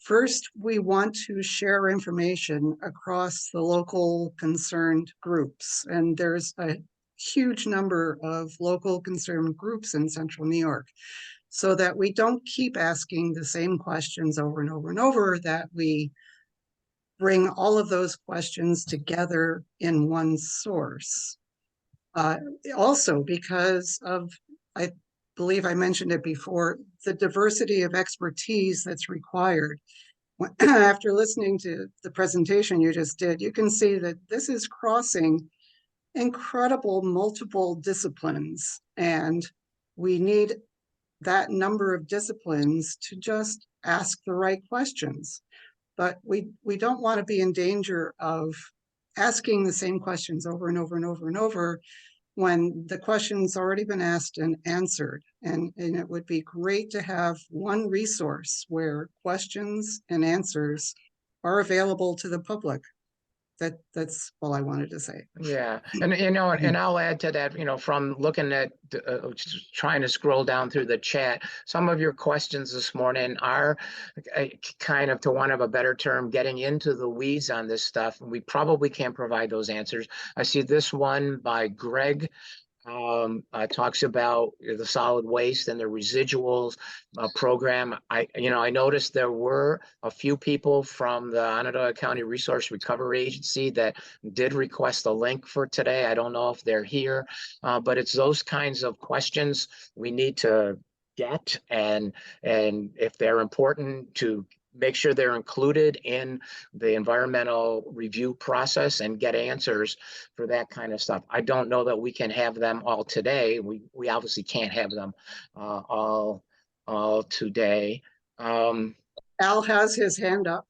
First, we want to share information across the local concerned groups. And there's a huge number of local concerned groups in Central New York, so that we don't keep asking the same questions over and over and over, that we bring all of those questions together in one source. Also, because of, I believe I mentioned it before, the diversity of expertise that's required. After listening to the presentation you just did, you can see that this is crossing incredible multiple disciplines, and we need that number of disciplines to just ask the right questions. But we don't want to be in danger of asking the same questions over and over and over and over when the question's already been asked and answered. And it would be great to have one resource where questions and answers are available to the public. That's all I wanted to say. Yeah, and and I'll add to that, from looking at trying to scroll down through the chat, some of your questions this morning are kind of, to want of a better term, getting into the weeds on this stuff. We probably can't provide those answers. I see this one by Greg. Talks about the solid waste and the residuals program. I noticed there were a few people from the Onondaga County Resource Recovery Agency that did request a link for today. I don't know if they're here, but it's those kinds of questions we need to get, and if they're important, to make sure they're included in the environmental review process and get answers for that kind of stuff. I don't know that we can have them all today. We obviously can't have them all today. Al has his hand up.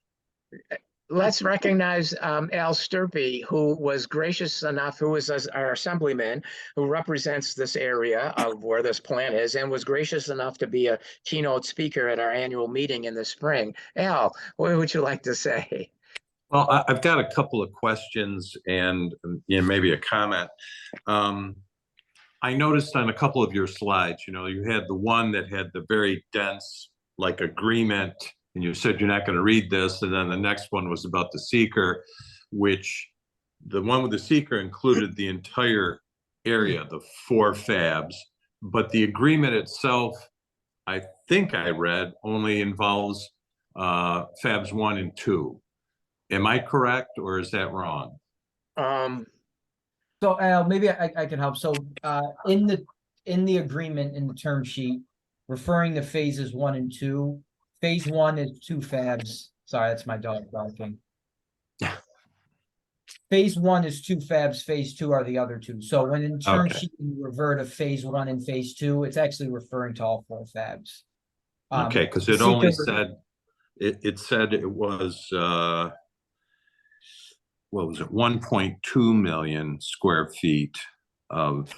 Let's recognize Al Sturpey, who was gracious enough, who is our assemblyman, who represents this area of where this plant is, and was gracious enough to be a keynote speaker at our annual meeting in the spring. Al, what would you like to say? Well, I've got a couple of questions and maybe a comment. I noticed on a couple of your slides, you had the one that had the very dense, like, agreement, and you said you're not going to read this, and then the next one was about the seeker, which the one with the seeker included the entire area, the 4 fabs, but the agreement itself, I think I read, only involves fabs 1 and 2. Am I correct, or is that wrong? So Al, maybe I can help. So in the agreement, in the term sheet, referring to phases 1 and 2, phase 1 is 2 fabs. Sorry, that's my dog barking. Phase 1 is 2 fabs, phase 2 are the other 2. So when in term sheet you revert to phase 1 and phase 2, it's actually referring to all 4 fabs. Okay, because it only said, it said it was, what was it, 1.2 million square feet of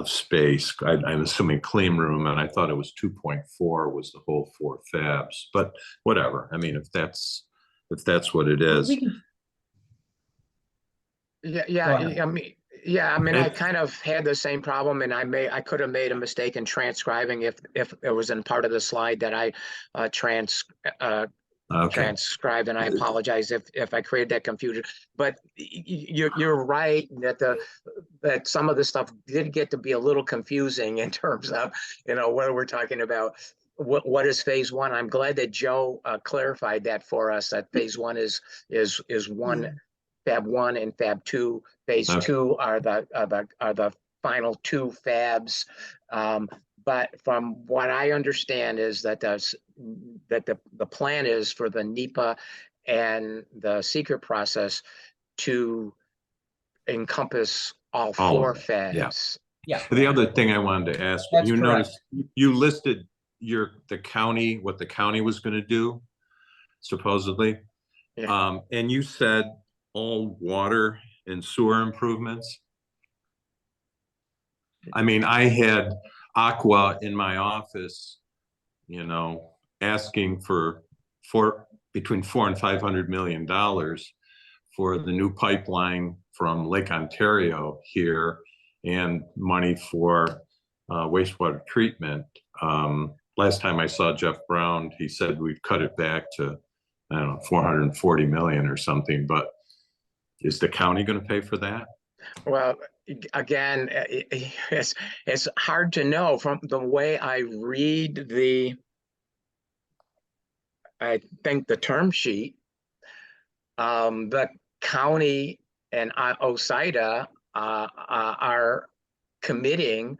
space. I'm assuming clean room, and I thought it was 2.4 was the whole 4 fabs. But whatever. I mean, if that's what it is. I mean, I kind of had the same problem, and I could have made a mistake in transcribing if it was in part of the slide that I transcribed, and I apologize if I created that confusion. But you're right that some of the stuff did get to be a little confusing in terms of whether we're talking about what is phase 1. I'm glad that Joe clarified that for us, that phase 1 is one fab 1 and fab 2. Phase 2 are the final 2 fabs. But from what I understand is that the plan is for the NEPA and the SEQR process to encompace all 4 fabs. Yeah. The other thing I wanted to ask, you noticed you listed the county, what the county was going to do, supposedly. Yeah. And you said all water and sewer improvements. I mean, I had Aqua in my office, asking for between $400 and $500 million for the new pipeline from Lake Ontario here, and money for wastewater treatment. last time I saw Jeff Brown, he said we've cut it back to, I don't know, 440 million or something, but is the county going to pay for that? Well, again, it's hard to know from the way I read I think the term sheet. The county and OSIDA are committing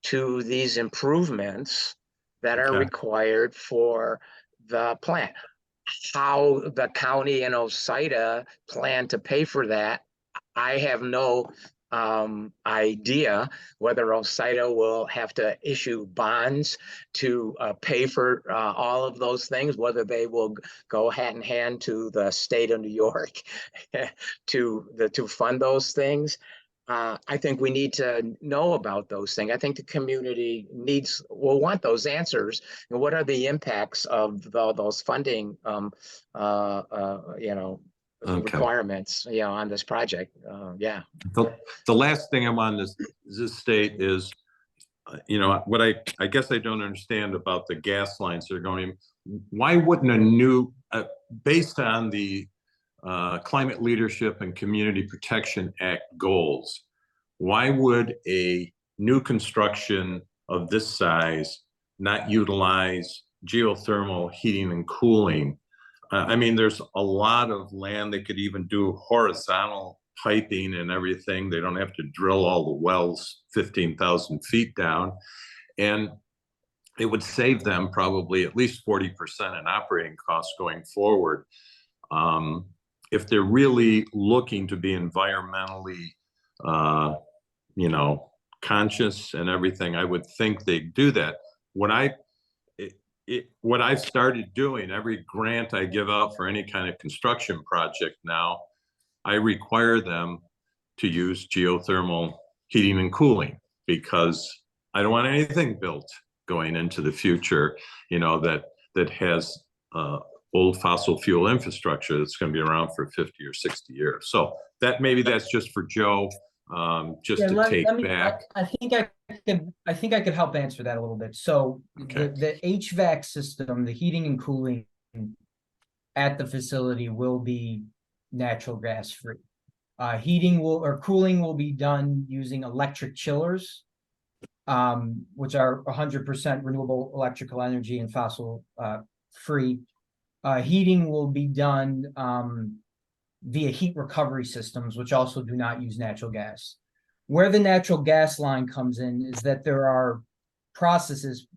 to these improvements that are Okay. required for the plant. How the county and OSIDA plan to pay for that, I have no idea. Whether OSIDA will have to issue bonds to pay for all of those things, whether they will go hand in hand to the state of New York to fund those things. I think we need to know about those things. I think the community will want those answers. And what are the impacts of those funding, Okay. requirements, on this project? Yeah. The last thing I'm on this state is, what I guess I don't understand about the gas lines that are going in. Why wouldn't a new, based on the Climate Leadership and Community Protection Act goals, why would a new construction of this size not utilize geothermal heating and cooling? I mean, there's a lot of land they could even do horizontal piping and everything. They don't have to drill all the wells 15,000 feet down. And it would save them probably at least 40% in operating costs going forward. If they're really looking to be environmentally, conscious and everything, I would think they'd do that. What I've started doing, every grant I give out for any kind of construction project now, I require them to use geothermal heating and cooling, because I don't want anything built going into the future, that has old fossil fuel infrastructure that's going to be around for 50 or 60 years. So maybe that's just for Joe, just to take back. I think I could help answer that a little bit. So Okay. the HVAC system, the heating and cooling at the facility will be natural gas free. Cooling will be done using electric chillers, which are 100% renewable electrical energy and fossil free. Heating will be done via heat recovery systems, which also do not use natural gas. Where the natural gas line comes in is that there are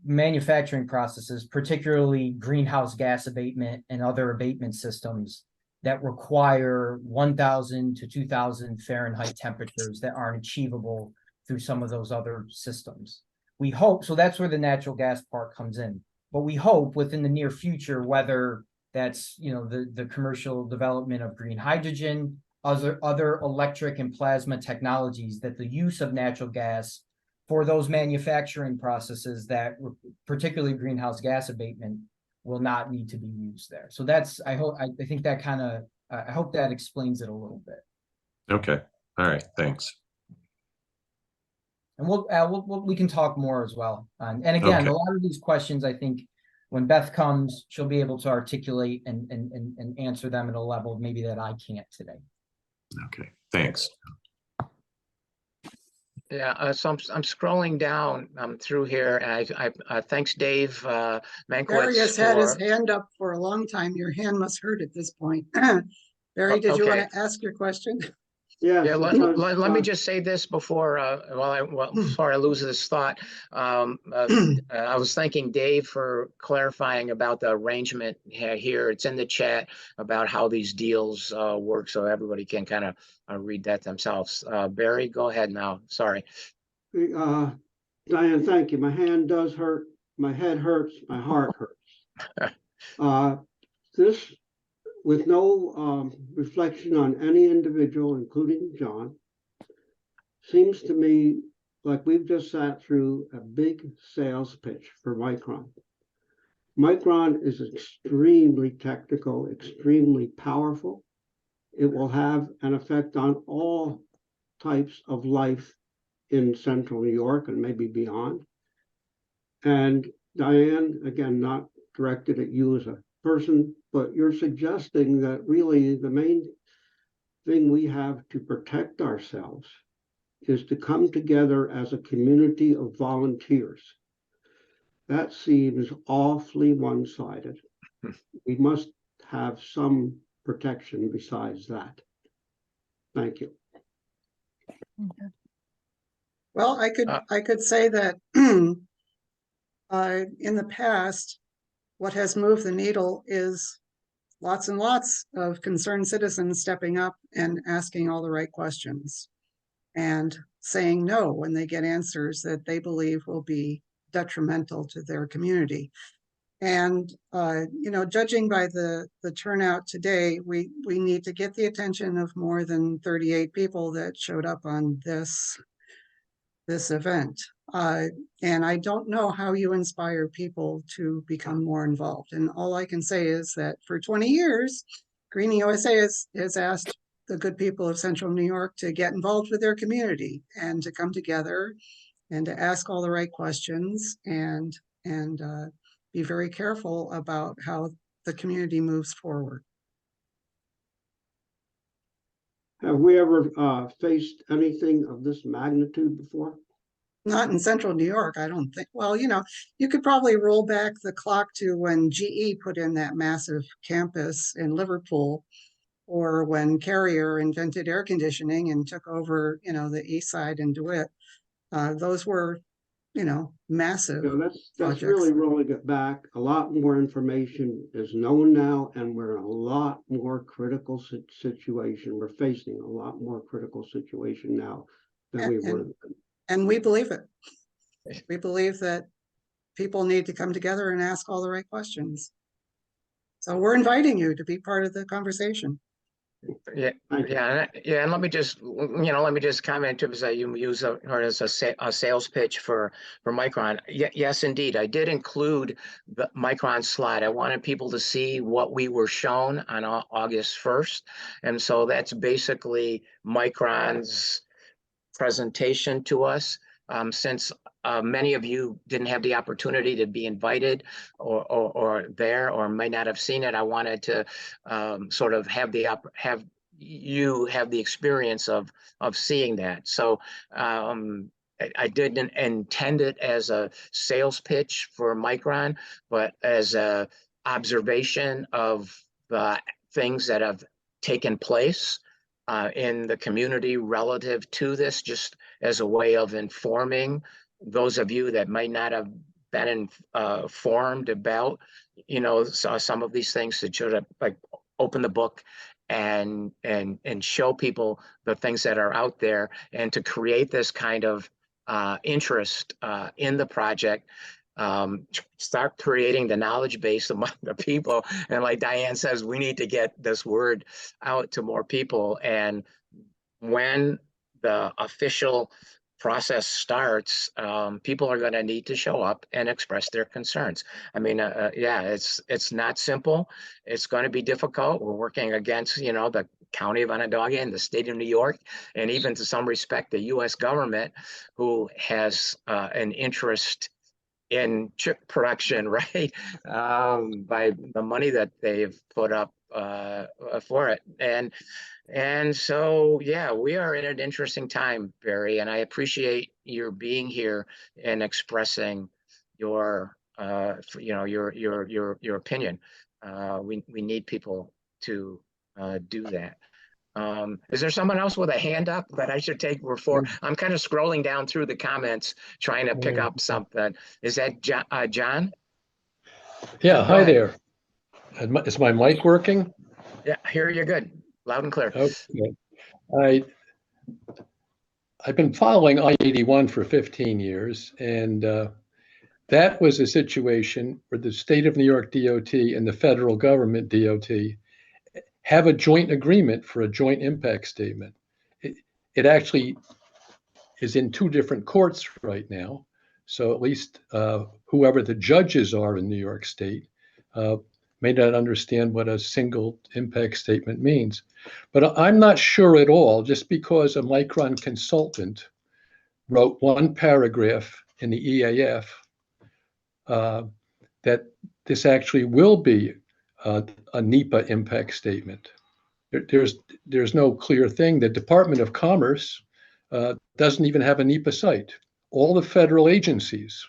manufacturing processes, particularly greenhouse gas abatement and other abatement systems, that require 1,000 to 2,000 Fahrenheit temperatures that aren't achievable through some of those other systems. We hope, so that's where the natural gas part comes in. But we hope within the near future, whether that's the commercial development of green hydrogen, other electric and plasma technologies, that the use of natural gas for those manufacturing processes, that particularly greenhouse gas abatement, will not need to be used there. So I think that I hope that explains it a little bit. Okay. All right. Thanks. And we can talk more as well. And again, Okay. A lot of these questions, I think when Beth comes, she'll be able to articulate and answer them at a level maybe that I can't today. Okay. Thanks. Yeah, so I'm scrolling down through here, and I thanks Dave Mankiewicz Barry has had his for. hand up for a long time. Your hand must hurt at this point. Barry, did you want to ask your question? Yeah, let me just say this before before I lose this thought. I was thanking Dave for clarifying about the arrangement here. It's in the chat about how these deals work, so everybody can kind of read that themselves. Barry, go ahead now. Sorry. Diane, thank you. My hand does hurt. My head hurts. My heart hurts. This, with no reflection on any individual, including John, seems to me like we've just sat through a big sales pitch for Micron. Micron is extremely technical, extremely powerful. It will have an effect on all types of life in central New York and maybe beyond. And Diane, again, not directed at you as a person, but you're suggesting that really the main thing we have to protect ourselves is to come together as a community of volunteers. That seems awfully one-sided. We must have some protection besides that. Thank you. Well, Uh, I could say that in the past, what has moved the needle is lots and lots of concerned citizens stepping up and asking all the right questions and saying no when they get answers that they believe will be detrimental to their community. And judging by the turnout today, we need to get the attention of more than 38 people that showed up on this event. And I don't know how you inspire people to become more involved. And all I can say is that for 20 years, Green USA has asked the good people of Central New York to get involved with their community and to come together and to ask all the right questions and be very careful about how the community moves forward. Have we ever faced anything of this magnitude before? Not in Central New York, I don't think. Well, you could probably roll back the clock to when GE put in that massive campus in Liverpool, or when Carrier invented air conditioning and took over, the East Side and DeWitt. Those were, massive That's projects. really rolling it back. A lot more information is known now, and we're in a lot more critical situation. We're facing a lot more critical situation now than we were. And we believe it. We believe that people need to come together and ask all the right questions. So we're inviting you to be part of the conversation. Yeah, and let me just comment to that you use her as a sales pitch for Micron. Yes, indeed, I did include the Micron slide. I wanted people to see what we were shown on August 1st, and so that's basically Micron's presentation to us. Since many of you didn't have the opportunity to be invited or there, or might not have seen it, I wanted to sort of have you have the experience of seeing that. So I didn't intend it as a sales pitch for Micron, but as a observation of the things that have taken place in the community relative to this, just as a way of informing those of you that might not have been informed about, some of these things, that should have like open the book and show people the things that are out there, and to create this kind of interest in the project. Start creating the knowledge base among the people, and like Diane says, we need to get this word out to more people. And when the official process starts, people are going to need to show up and express their concerns. I mean, it's not simple. It's going to be difficult. We're working against, the County of Onondaga and the state of New York, and even to some respect, the U.S. government, who has an interest in chip production, right? By the money that they've put up for it. And so, yeah, we are in an interesting time, Barry, and I appreciate your being here and expressing your, your opinion. We need people to do that. Is there someone else with a hand up that I should take before? I'm kind of scrolling down through the comments, trying to pick up something. Is that John? Yeah, hi there. Is my mic working? Yeah, here you're good. Loud and clear. Okay. I've been following I-81 for 15 years, and that was a situation where the state of New York DOT and the federal government DOT have a joint agreement for a joint impact statement. It actually is in two different courts right now. So at least whoever the judges are in New York State may not understand what a single impact statement means. But I'm not sure at all, just because a Micron consultant wrote one paragraph in the EAF that this actually will be a NEPA impact statement. There's no clear thing. The Department of Commerce doesn't even have a NEPA site. All the federal agencies,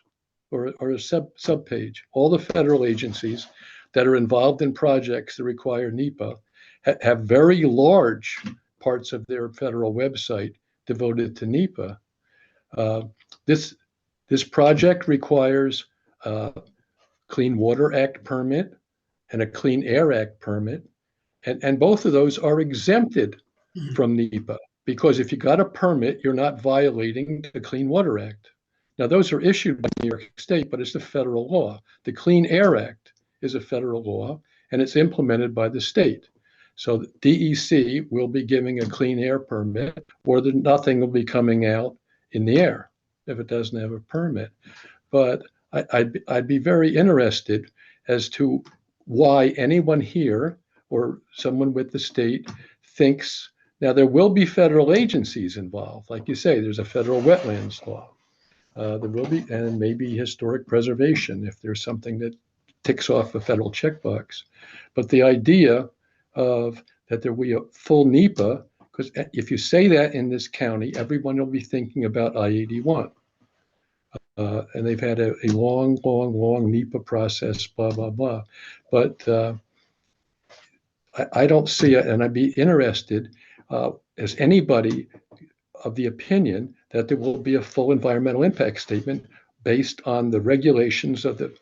or a subpage, all the federal agencies that are involved in projects that require NEPA have very large parts of their federal website devoted to NEPA. This project requires a Clean Water Act permit and a Clean Air Act permit, and both of those are exempted from NEPA, because if you got a permit, you're not violating the Clean Water Act. Now, those are issued by New York State, but it's the federal law. The Clean Air Act is a federal law, and it's implemented by the state. So the DEC will be giving a clean air permit, or nothing will be coming out in the air if it doesn't have a permit. But I'd be very interested as to why anyone here or someone with the state thinks. Now, there will be federal agencies involved. Like you say, there's a federal wetlands law. There will be, and maybe historic preservation if there's something that ticks off a federal checkbox. But the idea of that there will be a full NEPA, because if you say that in this county, everyone will be thinking about I-81. And they've had a long NEPA process, blah, blah, blah. But I don't see it, and I'd be interested, as anybody of the opinion that there will be a full environmental impact statement based on the regulations of the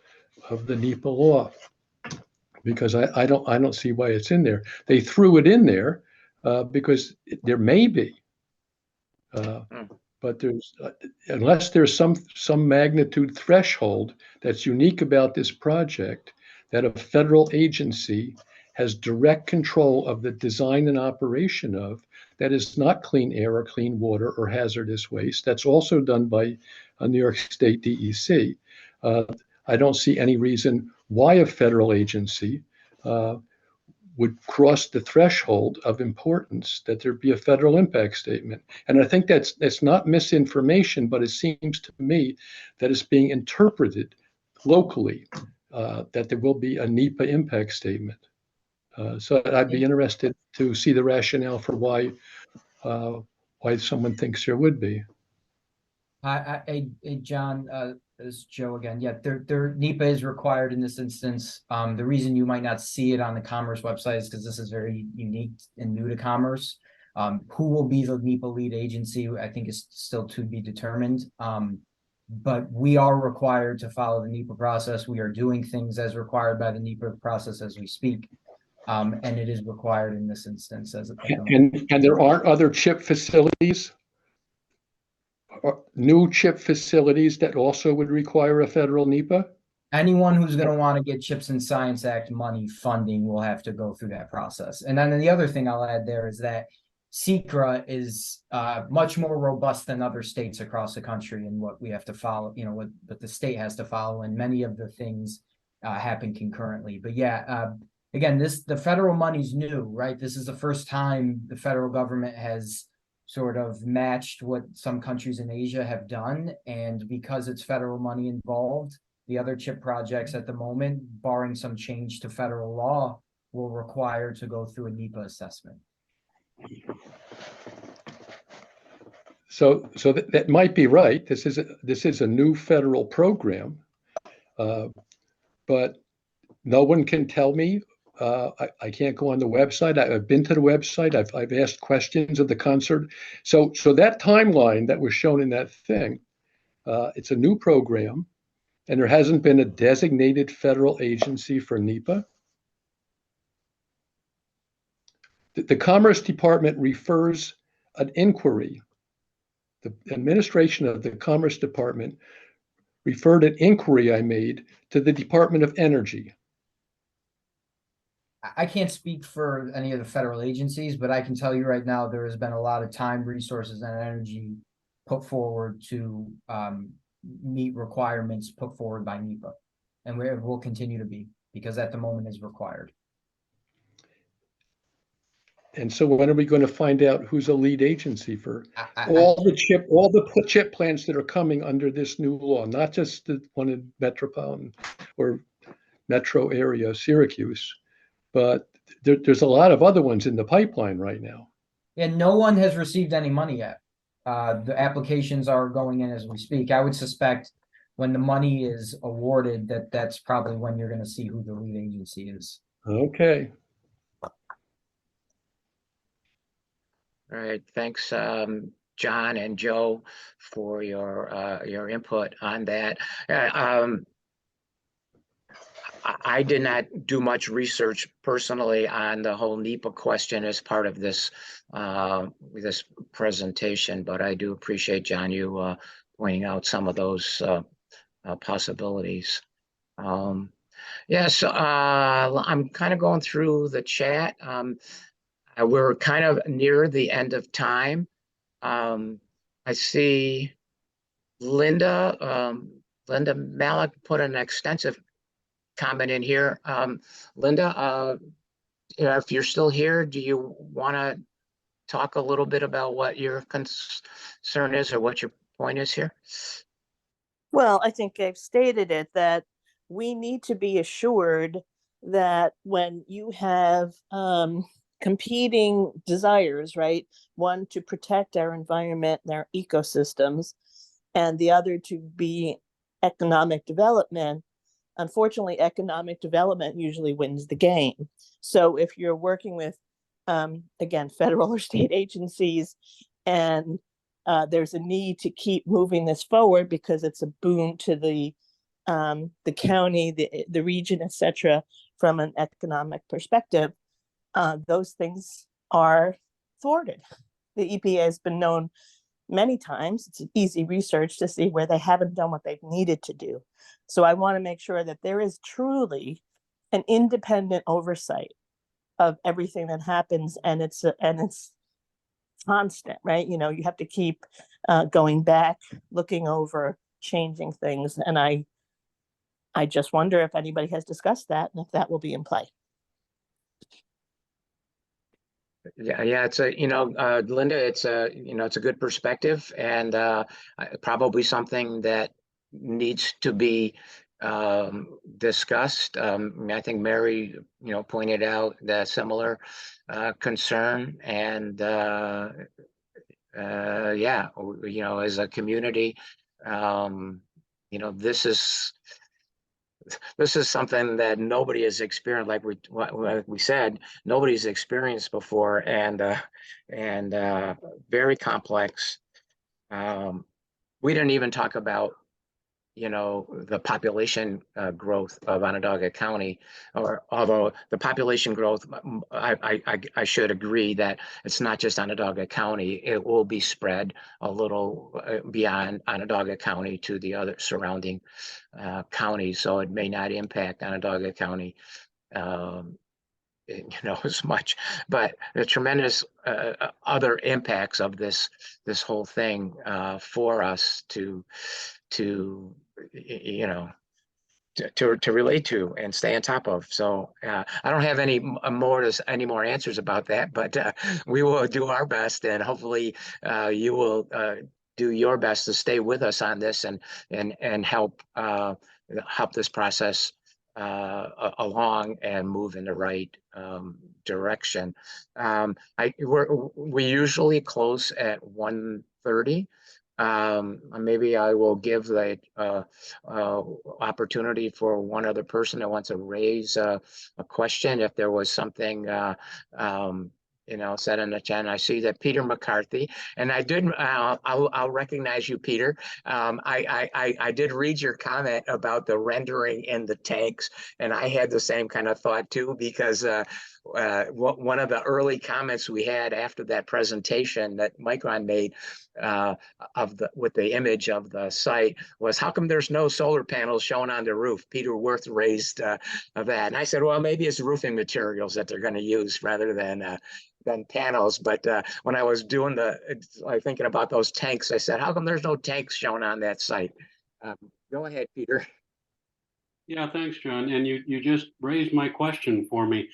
NEPA law, because I don't see why it's in there. They threw it in there because there may be, but there's unless there's some magnitude threshold that's unique about this project, that a federal agency has direct control of the design and operation of, that is not clean air or clean water or hazardous waste. That's also done by a New York State DEC. I don't see any reason why a federal agency would cross the threshold of importance that there be a federal impact statement. And I think that's not misinformation, but it seems to me that it's being interpreted locally, that there will be a NEPA impact statement. So I'd be interested to see the rationale for why someone thinks there would be. John, this is Joe again. Yeah, their NEPA is required in this instance. The reason you might not see it on the Commerce website is because this is very unique and new to Commerce. Who will be the NEPA lead agency, I think, is still to be determined. But we are required to follow the NEPA process. We are doing things as required by the NEPA process as we speak. And it is required in this instance. And there aren't other chip facilities, new chip facilities that also would require a federal NEPA? Anyone who's going to want to get CHIPS and Science Act money funding will have to go through that process. And then the other thing I'll add there is that CEQA is much more robust than other states across the country and what we have to follow, what the state has to follow, and many of the things happen concurrently. But yeah, again, the federal money's new, right? This is the first time the federal government has sort of matched what some countries in Asia have done. And because it's federal money involved, the other chip projects at the moment, barring some change to federal law, will require to go through a NEPA assessment. So that might be right. This is a new federal program, but no one can tell me. I can't go on the website. I've been to the website. I've asked questions of the concert. So that timeline that was shown in that thing, it's a new program, and there hasn't been a designated federal agency for NEPA. The Commerce Department refers an inquiry. The administration of the Commerce Department referred an inquiry I made to the Department of Energy. I can't speak for any of the federal agencies, but I can tell you right now, there has been a lot of time, resources, and energy put forward to meet requirements put forward by NEPA. And will continue to be, because at the moment is required. And so when are we going to find out who's a lead agency for I- all the chip plants that are coming under this new law, not just the one in metropolitan or metro area, Syracuse, but there's a lot of other ones in the pipeline right now. And no one has received any money yet. The applications are going in as we speak. I would suspect when the money is awarded, that's probably when you're going to see who the lead agency is. Okay. All right, thanks, John and Joe, for your input on that. I did not do much research personally on the whole NEPA question as part of this this presentation, but I do appreciate, John, you pointing out some of those possibilities. Yes, I'm kind of going through the chat. We're kind of near the end of time. I see Linda Malik put an extensive comment in here. Linda, if you're still here, do you want to talk a little bit about what your concern is or what your point is here? Well, I think I've stated it, that we need to be assured that when you have competing desires, right? One, to protect our environment and our ecosystems, and the other to be economic development. Unfortunately, economic development usually wins the game. So if you're working with, again, federal or state agencies, and there's a need to keep moving this forward because it's a boon to the county, the region, etc., from an economic perspective, those things are thwarted. The EPA has been known many times, it's easy research to see where they haven't done what they've needed to do. So I want to make sure that there is truly an independent oversight of everything that happens, and it's constant, right? You know, you have to keep going back, looking over, changing things, and I just wonder if anybody has discussed that and if that will be in play. Yeah, it's a, Linda, it's a, it's a good perspective, and probably something that needs to be discussed. I think Mary, pointed out that similar concern, and yeah, as a community, this is something that nobody has experienced, like we said, nobody's experienced before, and very complex. We didn't even talk about, the population growth of Onondaga County, or although the population growth, I should agree that it's not just Onondaga County, it will be spread a little beyond Onondaga County to the other surrounding counties, so it may not impact Onondaga County as much, but the tremendous other impacts of this whole thing for us to relate to and stay on top of. So I don't have any more answers about that, but we will do our best, and hopefully you will do your best to stay with us on this and help this process along and move in the right direction. We usually close at 1:30. Maybe I will give the opportunity for one other person that wants to raise a question if there was something said in the chat. I see that Peter McCarthy, and I did. I'll recognize you, Peter. I did read your comment about the rendering in the tanks, and I had the same kind of thought too, because one of the early comments we had after that presentation that Micron made with the image of the site was, how come there's no solar panels shown on the roof? Peter Worth raised that, and I said, well, maybe it's roofing materials that they're going to use rather than panels. But when I was doing thinking about those tanks, I said, how come there's no tanks shown on that site? Go ahead, Peter. Yeah, thanks, John. And you just raised my question for me.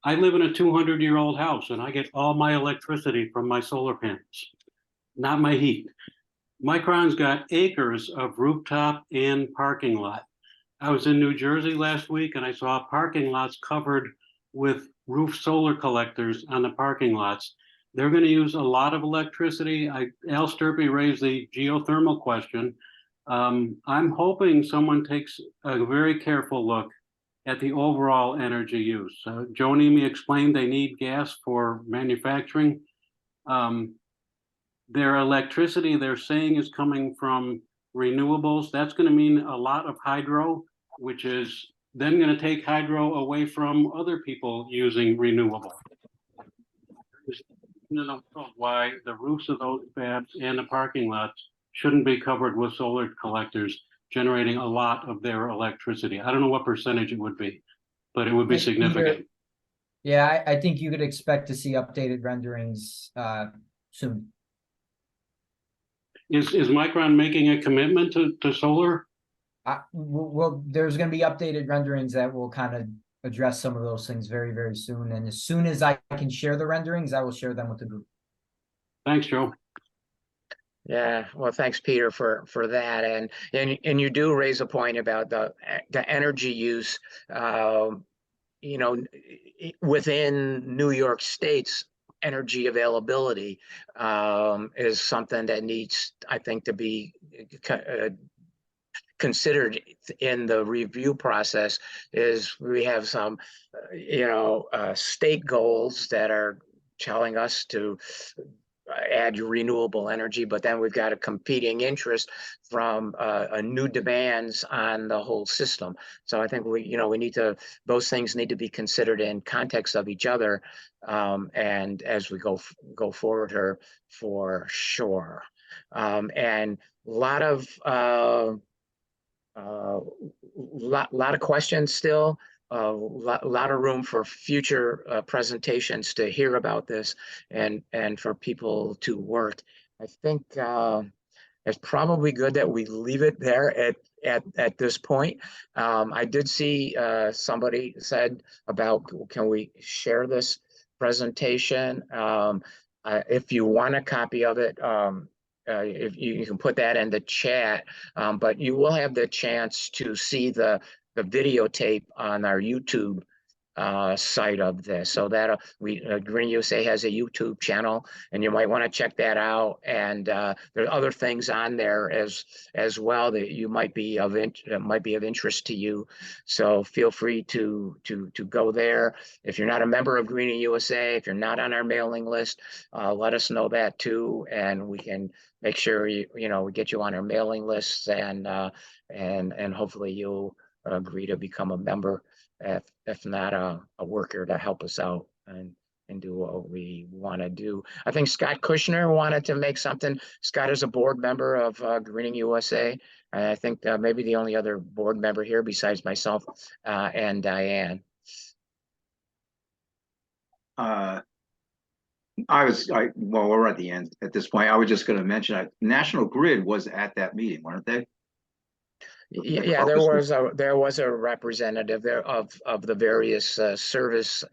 I live in a 200-year-old house and I get all my electricity from my solar panels, not my heat. Micron's got acres of rooftop and parking lot. I was in New Jersey last week and I saw parking lots covered with roof solar collectors on the parking lots. They're going to use a lot of electricity. Al Sturpey raised the geothermal question. I'm hoping someone takes a very careful look at the overall energy use. Joe Nemi explained they need gas for manufacturing. Their electricity, they're saying, is coming from renewables. That's going to mean a lot of hydro, which is then going to take hydro away from other people using renewable. Why the roofs of those fabs and the parking lots shouldn't be covered with solar collectors, generating a lot of their electricity. I don't know what percentage it would be, but it would be Peter, significant. Yeah, I think you could expect to see updated renderings soon. Is Micron making a commitment to solar? Well, there's going to be updated renderings that will kind of address some of those things very, very soon. And as soon as I can share the renderings, I will share them with the group. Thanks, Joe. Yeah, well, thanks, Peter, for that. And you do raise a point about the energy use, you know, within New York State's energy availability is something that needs, I think, to be considered in the review process. Is we have some, state goals that are telling us to add renewable energy, but then we've got a competing interest from new demands on the whole system. So I think we need to, those things need to be considered in context of each other, and as we go forward here, for sure. And a lot of questions still. A lot of room for future presentations to hear about this and for people to work. I think it's probably good that we leave it there at this point. I did see somebody said about, can we share this presentation? If you want a copy of it, if you can put that in the chat, but you will have the chance to see the videotape on our YouTube site of this. So that Green USA has a YouTube channel, and you might want to check that out. And there are other things on there as well that you might be of interest to you. So feel free to go there. If you're not a member of Green USA, if you're not on our mailing list, let us know that too, and we can make sure we get you on our mailing lists, and hopefully you'll agree to become a member, if not a worker, to help us out and do what we want to do. I think Scott Kushner wanted to make something. Scott is a board member of Greening USA. And I think maybe the only other board member here besides myself and Diane. Well, we're at the end at this point. I was just going to mention National Grid was at that meeting, weren't they? Yeah, there was a representative there of the various service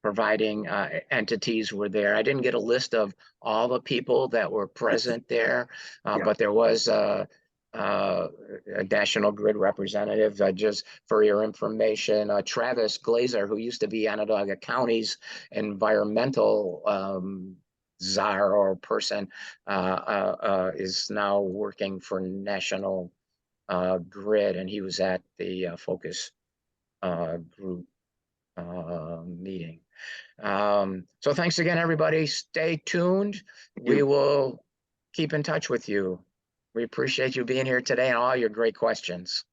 providing entities were there. I didn't get a list of all the people that were present there, but there was a National Grid representative. Just for your information, Travis Glazer, who used to be Onondaga County's environmental czar or person, is now working for National Grid, and he was at the focus group meeting. So thanks again, everybody. Stay tuned. We will keep in touch with you. We appreciate you being here today and all your great questions.